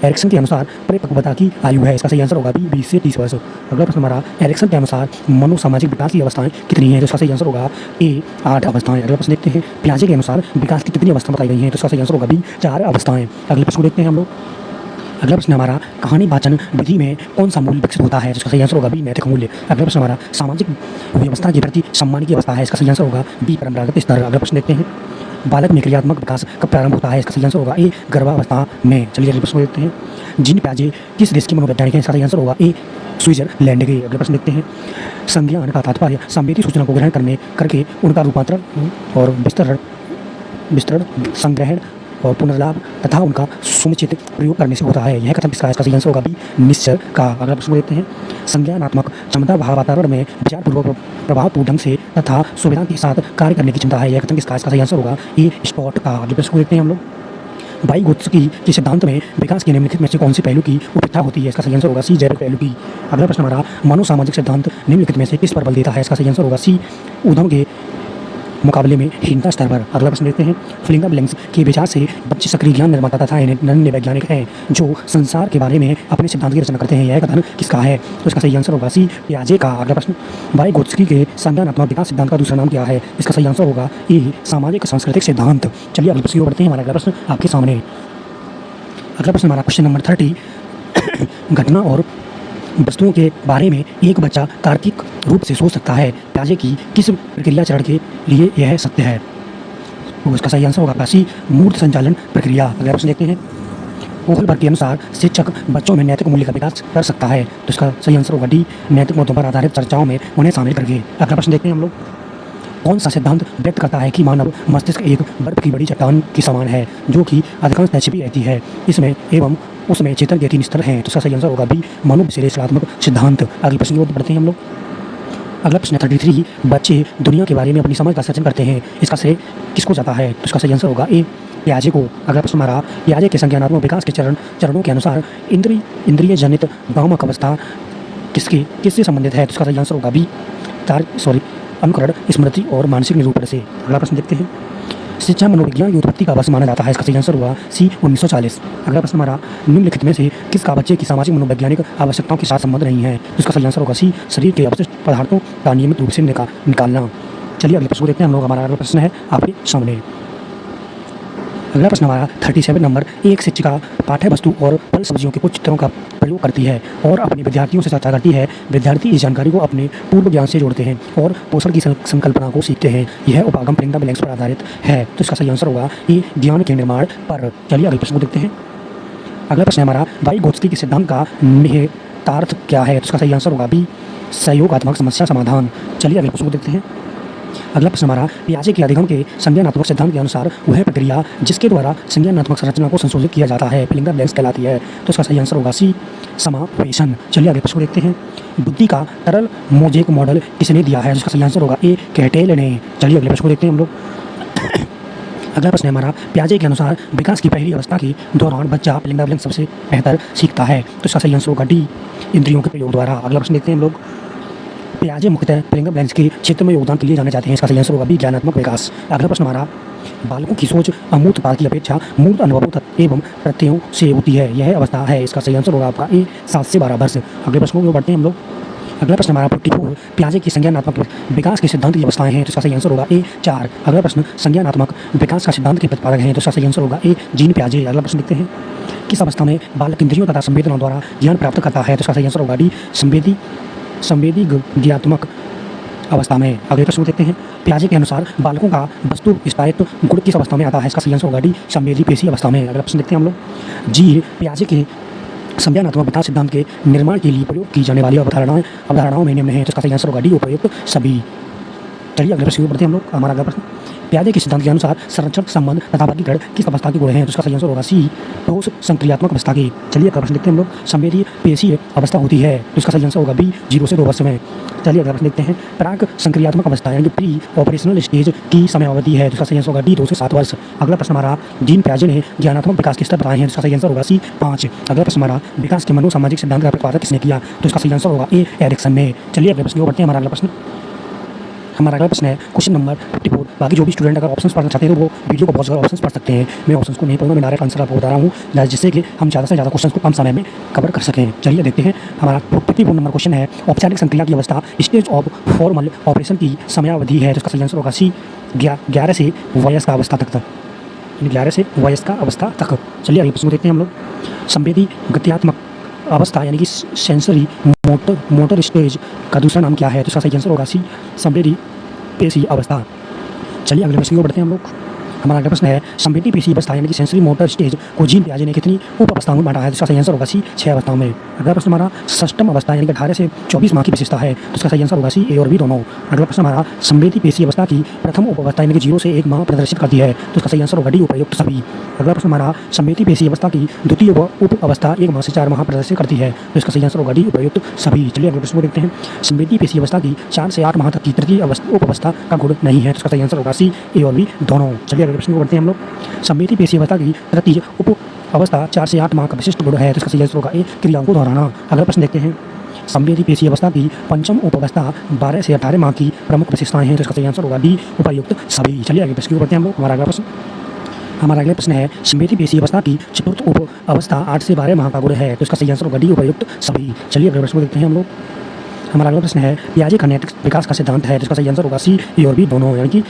एरिक्सन के अनुसार परिपक्वता की आयु है? इसका सही आंसर होगा बी, 20 से 30 वर्ष। अगला प्रश्न हमारा, एरिक्सन के अनुसार मनोसामाजिक विकास की अवस्थाएं कितनी हैं? तो इसका सही आंसर होगा ए, 8 अवस्थाएं। अगला प्रश्न देखते हैं। पियाजे के अनुसार विकास की कितनी अवस्था बताई गई हैं? तो इसका सही आंसर होगा बी, 4 अवस्थाएं। अगले प्रश्न को देखते हैं हम लोग। अगला प्रश्न हमारा, कहानी वाचन विधि में कौन सा मूल्य विकसित होता है? जिसका सही आंसर होगा बी, नैतिक मूल्य। अगला प्रश्न हमारा, सामाजिक व्यवस्था के प्रति सम्मान की अवस्था है? इसका सही आंसर होगा बी, परंपरागत स्तर। अगला प्रश्न देखते हैं। बालक में क्रियात्मक विकास कब प्रारंभ होता है? इसका सही आंसर होगा ए, गर्भावस्था में। चलिए अगले प्रश्न देखते हैं। जीन पियाजे किस देश के मनोवैज्ञानिक हैं? इसका सही आंसर होगा ए, स्विट्जरलैंड के। अगले प्रश्न देखते हैं। संज्ञान का तात्पर्य संवेदी सूचना को ग्रहण करके उनका रूपांतरण और विस्तरण, संग्रहण और पुनर्लाभ तथा उनका समुचित प्रयोग करने से होता है। यह कथन किसका है? इसका सही आंसर होगा बी, निश्चय का। अगला प्रश्न देखते हैं। संज्ञानात्मक क्षमता वातावरण में विचारपूर्वक प्रभावपूर्ण ढंग से तथा सुविधा के साथ कार्य करने की क्षमता है। यह कथन किसका है? इसका सही आंसर होगा ए, स्पॉट का। अगले प्रश्न देखते हैं हम लोग। वाइगोत्स्की के सिद्धांत में विकास के निम्नलिखित में से कौन से पहलू की उपेक्षा होती है? इसका सही आंसर होगा सी, जैविक पहलू की। अगला प्रश्न हमारा, मनोसामाजिक सिद्धांत निम्नलिखित में से किस पर बल देता है? इसका सही आंसर होगा सी, उद्यम के मुकाबले में हीनता स्तर पर। अगला प्रश्न देखते हैं, फ्लिंगरब्लेंक्स के विचार से बच्चे सक्रिय ज्ञान निर्माता तथा नन्हे वैज्ञानिक हैं जो संसार के बारे में अपने सिद्धांत की रचना करते हैं। यह कथन किसका है? तो इसका सही आंसर होगा सी, पियाजे का। अगला प्रश्न, वाइगोत्स्की के संज्ञानात्मक विकास सिद्धांत का दूसरा नाम क्या है? इसका सही आंसर होगा ए, सामाजिक सांस्कृतिक सिद्धांत। चलिए अगले प्रश्न को बढ़ते हैं। हमारा अगला प्रश्न आपके सामने। अगला प्रश्न हमारा क्वेश्चन नंबर 30, घटना और वस्तुओं के बारे में एक बच्चा तार्किक रूप से सोच सकता है, पियाजे की किस प्रक्रिया चरण के लिए यह सत्य है? तो इसका सही आंसर होगा सी, मूर्त संचालन प्रक्रिया। अगला प्रश्न देखते हैं, ओहलबर्ग के अनुसार शिक्षक बच्चों में नैतिक मूल्य का विकास कर सकता है। तो इसका सही आंसर होगा डी, नैतिक मुद्दों पर आधारित चर्चाओं में उन्हें शामिल करके। अगला प्रश्न देखते हैं हम लोग, कौन सा सिद्धांत व्यक्त करता है कि मानव मस्तिष्क एक बर्फ की बड़ी चट्टान के समान है जो कि अधिकांश छिपी रहती है, इसमें एवं उसमें चेतन के 3 स्तर हैं? तो इसका सही आंसर होगा बी, मनोविश्लेषणात्मक सिद्धांत। अगले प्रश्न की ओर बढ़ते हैं हम लोग। अगला प्रश्न 33, बच्चे दुनिया के बारे में अपनी समझ का सृजन करते हैं, इसका श्रेय किसको जाता है? तो इसका सही आंसर होगा ए, पियाजे को। अगला प्रश्न हमारा, पियाजे के संज्ञानात्मक विकास के चरणों के अनुसार इंद्रिय जनित भ्रामक अवस्था किससे संबंधित है? तो इसका सही आंसर होगा बी, अनुकरण, स्मृति और मानसिक निरूपण से। अगला प्रश्न देखते हैं, शिक्षा मनोविज्ञान की उत्पत्ति का वर्ष माना जाता है? इसका सही आंसर हुआ सी, 1940। अगला प्रश्न हमारा, निम्नलिखित में से किसका बच्चे की सामाजिक मनोवैज्ञानिक आवश्यकताओं के साथ संबंध नहीं है? इसका सही आंसर होगा सी, शरीर के अवशिष्ट पदार्थों का नियमित रूप से निकालना। चलिए अगले प्रश्न को देखते हैं हम लोग। हमारा अगला प्रश्न है आपके सामने। अगला प्रश्न हमारा 37 नंबर, एक शिक्षिका पाठ्य वस्तु और फल सब्जियों के कुछ चित्रों का प्रयोग करती है और अपने विद्यार्थियों से चर्चा करती है। विद्यार्थी इस जानकारी को अपने पूर्व ज्ञान से जोड़ते हैं और पोषण की संकल्पना को सीखते हैं। यह उपागम फ्लिंगरब्लेंक्स पर आधारित है। तो इसका सही आंसर होगा ये, ज्ञान के निर्माण पर। चलिए अगले प्रश्न को देखते हैं। अगला प्रश्न हमारा, वाइगोत्स्की के सिद्धांत का निहितार्थ क्या है? तो इसका सही आंसर होगा बी, सहयोगात्मक समस्या समाधान। चलिए अगले प्रश्न को देखते हैं। अगला प्रश्न हमारा, पियाजे के अधिगम के संज्ञानात्मक सिद्धांत के अनुसार वह प्रक्रिया जिसके द्वारा संज्ञानात्मक संरचना को संशोधित किया जाता है फ्लिंगरब्लेंक्स कहलाती है। तो इसका सही आंसर होगा सी, समावेशन। चलिए आगे प्रश्न को देखते हैं, बुद्धि का तरल मोजेक मॉडल किसने दिया है? जिसका सही आंसर होगा ए, कैटेल ने। चलिए अगले प्रश्न को देखते हैं हम लोग। अगला प्रश्न है हमारा, पियाजे के अनुसार विकास की पहली अवस्था के दौरान बच्चा फ्लिंगरब्लेंक्स सबसे बेहतर सीखता है। तो इसका सही आंसर होगा डी, इंद्रियों के प्रयोग द्वारा। अगला प्रश्न देखते हैं हम लोग, पियाजे मुख्यतः फ्लिंगरब्लेंक्स के क्षेत्र में योगदान के लिए जाने जाते हैं। इसका सही आंसर होगा बी, ज्ञानात्मक विकास। अगला प्रश्न हमारा, बालकों की सोच अमूर्त बात की अपेक्षा मूर्त अनुभवों एवं प्रत्ययों से होती है, यह अवस्था है? इसका सही आंसर होगा आपका ए, 7 से 12 वर्ष। अगले प्रश्नों को बढ़ते हैं हम लोग। अगला प्रश्न हमारा 44, पियाजे की संज्ञानात्मक विकास के सिद्धांत की अवस्थाएं हैं? तो इसका सही आंसर होगा ए, 4। अगला प्रश्न, संज्ञानात्मक विकास का सिद्धांत के प्रतिपादक हैं? तो इसका सही आंसर होगा ए, जीन पियाजे। अगला प्रश्न देखते हैं, किस अवस्था में बालक इंद्रियों तथा संवेदनाओं द्वारा ज्ञान प्राप्त करता है? तो इसका सही आंसर होगा डी, संवेदी ज्ञात्मक अवस्था में। अगले प्रश्न देखते हैं, पियाजे के अनुसार बालकों का वस्तु स्थायित्व गुण किस अवस्था में आता है? इसका सही आंसर होगा डी, संवेदी पेशी अवस्था में। अगला प्रश्न देखते हैं हम लोग, जी, पियाजे के संज्ञानात्मक विकास सिद्धांत के निर्माण के लिए प्रयोग की जाने वाली अवधारणाओं में निम्न है? तो इसका सही आंसर होगा डी, उपयुक्त सभी। चलिए अगले प्रश्न बढ़ते हैं हम लोग। हमारा अगला प्रश्न, पियाजे के सिद्धांत के अनुसार संरक्षण, संबंध तथा वर्गीकरण किस अवस्था के गुण हैं? तो इसका सही आंसर होगा सी, ठोस संक्रियात्मक अवस्था के। चलिए अगला प्रश्न देखते हैं हम लोग, संवेदी पेशीय अवस्था होती है? तो इसका सही आंसर होगा बी, 0 से 2 वर्ष में। चलिए अगला प्रश्न देखते हैं, प्राक संक्रियात्मक अवस्था यानी कि प्री ऑपरेशनल स्टेज की समयावधि है? तो इसका सही आंसर होगा डी, 2 से 7 वर्ष। अगला प्रश्न हमारा, जीन पियाजे ने ज्ञानात्मक विकास के स्तर बताए हैं? तो इसका सही आंसर होगा सी, 5। अगला प्रश्न हमारा, विकास के मनोसामाजिक सिद्धांत का प्रतिपादन किसने किया? तो इसका सही आंसर होगा ए, एरिक्सन ने। चलिए अगले प्रश्न को बढ़ते हैं। हमारा अगला प्रश्न है क्वेश्चन नंबर 54। बाकी जो भी स्टूडेंट अगर ऑप्शंस पढ़ना चाहते हैं तो वो वीडियो को पॉज कर ऑप्शंस पढ़ सकते हैं। मैं ऑप्शंस को नहीं पढ़ूंगा, मैं डायरेक्ट आंसर आपको बता रहा हूँ जिससे कि हम ज़्यादा से ज़्यादा क्वेश्चन को कम समय में कवर कर सकें। चलिए देखते हैं, हमारा 54 नंबर क्वेश्चन है, औपचारिक संक्रिया की अवस्था स्टेज ऑफ फॉर्मल ऑपरेशन की समयावधि है? तो इसका सही आंसर होगा सी, 11 से वयस्क अवस्था तक। 11 से वयस्क अवस्था तक। चलिए अगले प्रश्न को देखते हैं हम लोग, संवेदी गत्यात्मक अवस्था यानी कि सेंसरी मोटर स्टेज का दूसरा नाम क्या है? तो इसका सही आंसर होगा सी, संवेदी पेशी अवस्था। चलिए अगले प्रश्न को बढ़ते हैं हम लोग। हमारा अगला प्रश्न है, संवेदी पेशी अवस्था यानी कि सेंसरी मोटर स्टेज को जीन पियाजे ने कितनी उप अवस्थाओं में बांटा है? तो इसका सही आंसर होगा सी, 6 अवस्थाओं में। अगला प्रश्न हमारा, षष्टम अवस्था यानी कि 18 से 24 माह की विशेषता है? तो इसका सही आंसर होगा सी, ए और बी दोनों। अगला प्रश्न हमारा, संवेदी पेशी अवस्था की प्रथम उप अवस्था यानी कि 0 से 1 माह प्रदर्शित करती है? तो इसका सही आंसर होगा डी, उपयुक्त सभी। अगला प्रश्न हमारा, संवेदी पेशी अवस्था की द्वितीय उप अवस्था 1 माह से 4 माह प्रदर्शित करती है? तो इसका सही आंसर होगा डी, उपयुक्त सभी। चलिए अगले प्रश्न को देखते हैं, संवेदी पेशी अवस्था की 4 से 8 माह तक की तृतीय उप अवस्था का गुण नहीं है? तो इसका सही आंसर होगा सी, ए और बी दोनों। चलिए अगले प्रश्न को बढ़ते हैं हम लोग। संवेदी पेशी अवस्था की तृतीय उप अवस्था 4 से 8 माह का विशिष्ट गुण है, तो इसका सही आंसर होगा ए क्रियाओं को दोहराना। अगला प्रश्न देखते हैं। संवेदी पेशी अवस्था की पंचम उप अवस्था 12 से 18 माह की प्रमुख विशेषताएं हैं, तो इसका सही आंसर होगा डी उपर्युक्त सभी। चलिए अगले प्रश्न को बढ़ते हैं हम लोग। हमारा अगला प्रश्न है संवेदी पेशी अवस्था की चतुर्थ उप अवस्था 8 से 12 माह का गुण है, तो इसका सही आंसर होगा डी उपर्युक्त सभी। चलिए अगले प्रश्न को देखते हैं हम लोग। हमारा अगला प्रश्न है पियाजे का नैतिक विकास का सिद्धांत है, तो इसका सही आंसर होगा सी ए और बी दोनों, यानी कि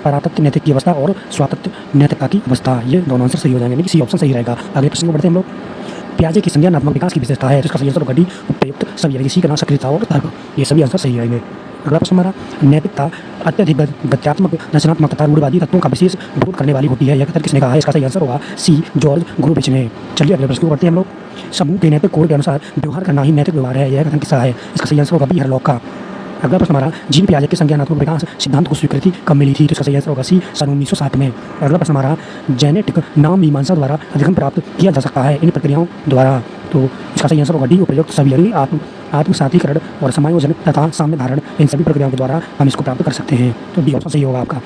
परातत्व नैतिक की अवस्था और स्वातत्व नैतिकता की अवस्था, ये दोनों आंसर सही हो जाएंगे, यानी कि सी ऑप्शन सही रहेगा। अगले प्रश्न को बढ़ते हैं हम लोग। पियाजे की संज्ञानात्मक विकास की विशेषता है, तो इसका सही आंसर होगा डी उपयुक्त सभी, यानी कि सी का नाम सक्रियता और तर्क, ये सभी आंसर सही रहेंगे। अगला प्रश्न हमारा नैतिकता अत्यधिक गत्यात्मक रचनात्मक तथा रूढ़वादी तत्वों का विशेष विरोध करने वाली होती है, यह कथन किसने कहा है? इसका सही आंसर होगा सी जॉर्ज ग्रोविच ने। चलिए अगले प्रश्न को बढ़ते हैं हम लोग। समूह के नैतिक कोड के अनुसार व्यवहार करना ही नैतिक व्यवहार है, यह कथन किसका है? इसका सही आंसर होगा बी हरलॉक का। अगला प्रश्न हमारा जीन पियाजे के संज्ञानात्मक विकास सिद्धांत को स्वीकृति कब मिली थी? तो इसका सही आंसर होगा सी सन 1960 में। अगला प्रश्न हमारा जेनेटिक नाम मीमांसा द्वारा अधिगम प्राप्त किया जा सकता है इन प्रक्रियाओं द्वारा, तो इसका सही आंसर होगा डी उपयुक्त सभी, यानी आत्मसातीकरण और समायोजन तथा साम्य धारण, इन सभी प्रक्रियाओं के द्वारा हम इसको प्राप्त कर सकते हैं, तो डी ऑप्शन सही होगा आपका।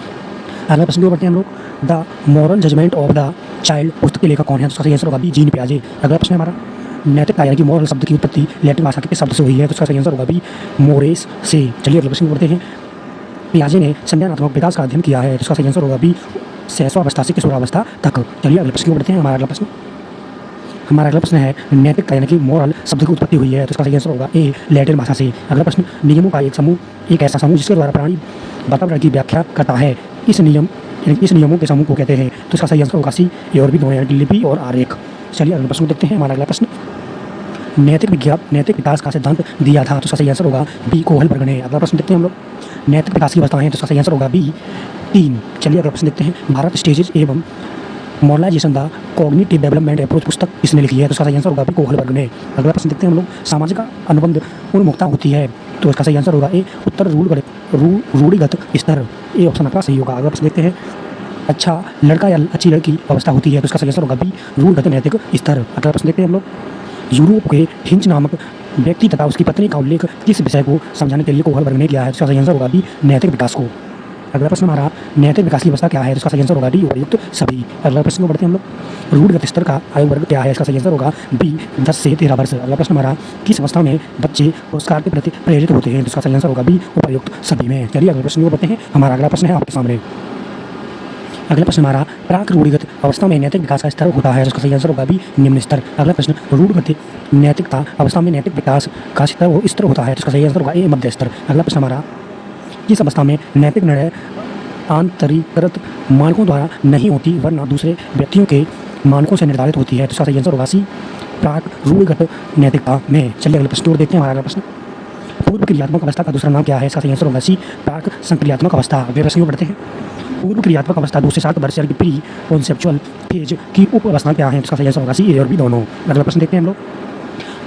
अगला प्रश्न को बढ़ते हैं हम लोग। The moral judgement of the child पुस्तक के लेखक कौन है? तो इसका सही आंसर होगा बी जीन पियाजे। अगला प्रश्न हमारा नैतिकता यानी कि मॉरल शब्द की उत्पत्ति लैटिन भाषा के शब्द से हुई है, तो इसका सही आंसर होगा बी मोरेस से। चलिए अगले प्रश्न को बढ़ते हैं। पियाजे ने संज्ञानात्मक विकास का अध्ययन किया है, तो इसका सही आंसर होगा बी शैशवावस्था से किशोरावस्था तक। चलिए अगले प्रश्न को बढ़ते हैं। हमारा अगला प्रश्न है नैतिकता यानी कि मॉरल शब्द की उत्पत्ति हुई है, तो इसका सही आंसर होगा ए लैटिन भाषा से। अगला प्रश्न नियमों का एक समूह, एक ऐसा समूह जिसके द्वारा प्राणी वातावरण की व्याख्या करता है, इस नियमों के समूह को कहते हैं, तो इसका सही आंसर होगा सी ए और बी दोनों, यानी कि लिपि और आरेख। चलिए अगले प्रश्न को देखते हैं। हमारा अगला प्रश्न नैतिक विकास का सिद्धांत दिया था, तो इसका सही आंसर होगा बी कोहलबर्ग ने। अगला प्रश्न देखते हैं हम लोग। नैतिक विकास की अवस्थाएं हैं, तो इसका सही आंसर होगा बी 3। चलिए अगला प्रश्न देखते हैं। भारत स्टेजेज एवं modernisation the cognitive development approach पुस्तक किसने लिखी है? तो इसका सही आंसर होगा भी कोहलबर्ग ने। अगला प्रश्न देखते हैं हम लोग। सामाजिक अनुबंध उन्मुखता होती है, तो इसका सही आंसर होगा ए उत्तर रूढ़िगत स्तर, ए ऑप्शन आपका सही होगा। अगला प्रश्न देखते हैं। अच्छा लड़का या अच्छी लड़की अवस्था होती है, तो इसका सही आंसर होगा बी रूढ़िगत नैतिक स्तर। अगला प्रश्न देखते हैं हम लोग। यूरोप के हिंच नामक व्यक्ति तथा उसकी पत्नी का उल्लेख किस विषय को समझाने के लिए कोहलबर्ग ने किया है? तो इसका सही आंसर होगा बी नैतिक विकास को। अगला प्रश्न हमारा नैतिक विकास की अवस्था क्या है? तो इसका सही आंसर होगा डी उपयुक्त सभी। अगला प्रश्न को बढ़ते हैं हम लोग। रूढ़िगत स्तर का आयु वर्ग क्या है? इसका सही आंसर होगा बी 10 से 13 वर्ष। अगला प्रश्न हमारा किस अवस्था में बच्चे पुरस्कार के प्रति प्रेरित होते हैं? तो इसका सही आंसर होगा बी उपयुक्त सभी में। चलिए अगले प्रश्न को बढ़ते हैं। हमारा अगला प्रश्न है आपके सामने। अगला प्रश्न हमारा प्राक रूढ़िगत अवस्था में नैतिक विकास का स्तर होता है, जिसका सही आंसर होगा भी निम्न स्तर। अगला प्रश्न रूढ़िगत नैतिकता अवस्था में नैतिक विकास का स्तर होता है, जिसका सही आंसर होगा ए मध्य स्तर। अगला प्रश्न हमारा किस अवस्था में नैतिक निर्णय आंतरिकृत मानकों द्वारा नहीं होती वरना दूसरे व्यक्तियों के मानकों से निर्धारित होती है? तो इसका सही आंसर होगा सी प्राक रूढ़िगत नैतिकता में। चलिए अगले प्रश्न को देखते हैं। हमारा अगला प्रश्न पूर्व क्रियात्मक अवस्था का दूसरा नाम क्या है? इसका सही आंसर होगा सी प्राक संक्रियात्मक अवस्था। अगले प्रश्न को बढ़ते हैं। पूर्व क्रियात्मक अवस्था 2 से 7 वर्ष यानी कि प्री कॉन्सेप्चुअल फेज की उप अवस्था क्या है? इसका सही आंसर होगा सी ए और बी दोनों। अगला प्रश्न देखते हैं हम लोग।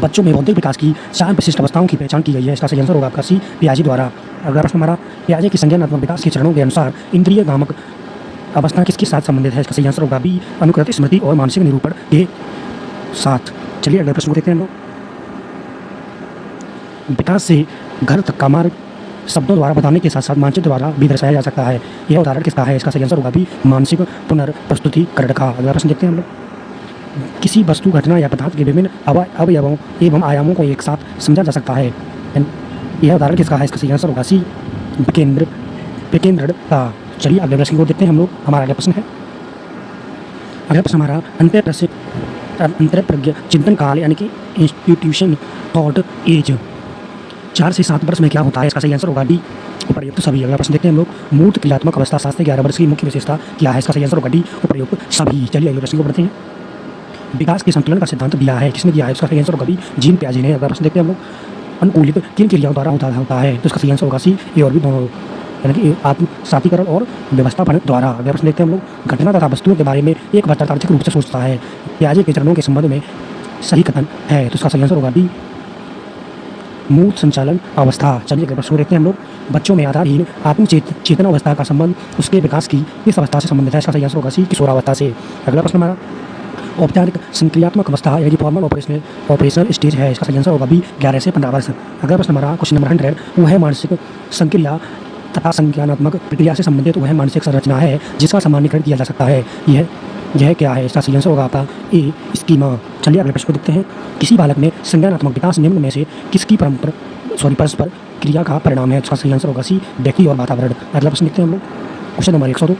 बच्चों में बौद्धिक विकास की 4 विशिष्ट अवस्थाओं की पहचान की गई है, इसका सही आंसर होगा आपका सी पियाजे द्वारा। अगला प्रश्न हमारा पियाजे की संज्ञानात्मक विकास के चरणों के अनुसार इंद्रिय गामक अवस्था किसके साथ संबंधित है? इसका सही आंसर होगा बी अनुकृत स्मृति और मानसिक निरूपण के साथ। चलिए अगले प्रश्न को देखते हैं हम लोग। विकास से घर तक का मार्ग शब्दों द्वारा बताने के साथ साथ मानचित्र द्वारा भी दर्शाया जा सकता है, यह उदाहरण किसका है? इसका सही आंसर होगा भी मानसिक पुनर्प्रस्तुतिकरण का। अगला प्रश्न देखते हैं हम लोग। किसी वस्तु घटना या पदार्थ के विभिन्न अवयवों एवं आयामों को एक साथ समझा जा सकता है, यह उदाहरण किसका है? इसका सही आंसर होगा सी विकेंद्र का। चलिए अगले प्रश्न को देखते हैं हम लोग। हमारा अगला प्रश्न है। अगला प्रश्न हमारा अंतरप्रज्ञ चिंतन काल यानी कि इंस्टीट्यूशन थॉट एज 4 से 7 वर्ष में क्या होता है? इसका सही आंसर होगा डी उपर्युक्त सभी। अगला प्रश्न देखते हैं हम लोग। मूर्त क्रियात्मक अवस्था 7 से 11 वर्ष की मुख्य विशेषता क्या है? इसका सही आंसर होगा डी उपर्युक्त सभी। चलिए अगले प्रश्न को बढ़ते हैं। विकास के संतुलन का सिद्धांत दिया है, किसने दिया है? इसका सही आंसर होगा बी जीन पियाजे ने। अगला प्रश्न देखते हैं हम लोग। अनुकूलित किन क्रियाओं द्वारा होता है? तो इसका सही आंसर होगा सी ए और बी दोनों, यानी कि आत्मसातीकरण और व्यवस्थापन द्वारा। अगला प्रश्न देखते हैं हम लोग। घटना तथा वस्तुओं के बारे में एक बार तार्किक रूप से सोचता है, पियाजे के चरणों के संबंध में सही कथन है, तो इसका सही आंसर होगा बी मूर्त संचालन अवस्था। चलिए अगले प्रश्न देखते हैं हम लोग। बच्चों में आधारहीन आत्म चेतना अवस्था का संबंध उसके विकास की किस अवस्था से संबंधित है? इसका सही आंसर होगा सी किशोरावस्था से। अगला प्रश्न हमारा औपचारिक संक्रियात्मक अवस्था यानी फॉर्मल ऑपरेशनल स्टेज है, इसका सही आंसर होगा बी 11 से 15 वर्ष। अगला प्रश्न हमारा क्वेश्चन नंबर 100 वह मानसिक संक्रिया तथा संज्ञानात्मक प्रक्रिया से संबंधित वह मानसिक संरचना है जिसका सामान्यीकरण किया जा सकता है। यह क्या है? इसका सही आंसर होगा आपका ए, स्कीमा। चलिए अगले प्रश्न को देखते हैं। किसी बालक में संज्ञानात्मक विकास निम्न में से किसकी परस्पर क्रिया का परिणाम है? इसका सही आंसर होगा सी, व्यक्ति और वातावरण। अगला प्रश्न देखते हैं हम लोग। Question number 102।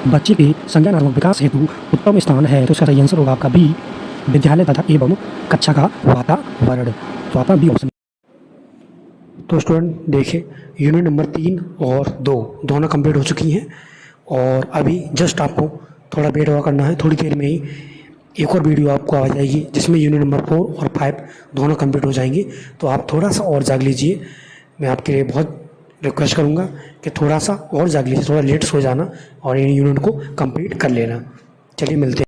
बच्चे के संज्ञानात्मक विकास हेतु उत्तम स्थान है, तो इसका सही आंसर होगा आपका बी, विद्यालय तथा एवं कक्षा का वातावरण। तो आपका बी ऑप्शन। तो स्टूडेंट देखिए, यूनिट नंबर 3 और 2 दोनों कंप्लीट हो चुकी हैं और अभी जस्ट आपको थोड़ा वेट हुआ करना है। थोड़ी देर में ही एक और वीडियो आपको आ जाएगी जिसमें यूनिट नंबर 4 और 5 दोनों कंप्लीट हो जाएंगे। तो आप थोड़ा सा और जाग लीजिए, मैं आपके लिए बहुत रिक्वेस्ट करूँगा कि थोड़ा सा और जाग लीजिए, थोड़ा लेट सो जाना और इन यूनिट को कंप्लीट कर लेना। चलिए मिलते हैं।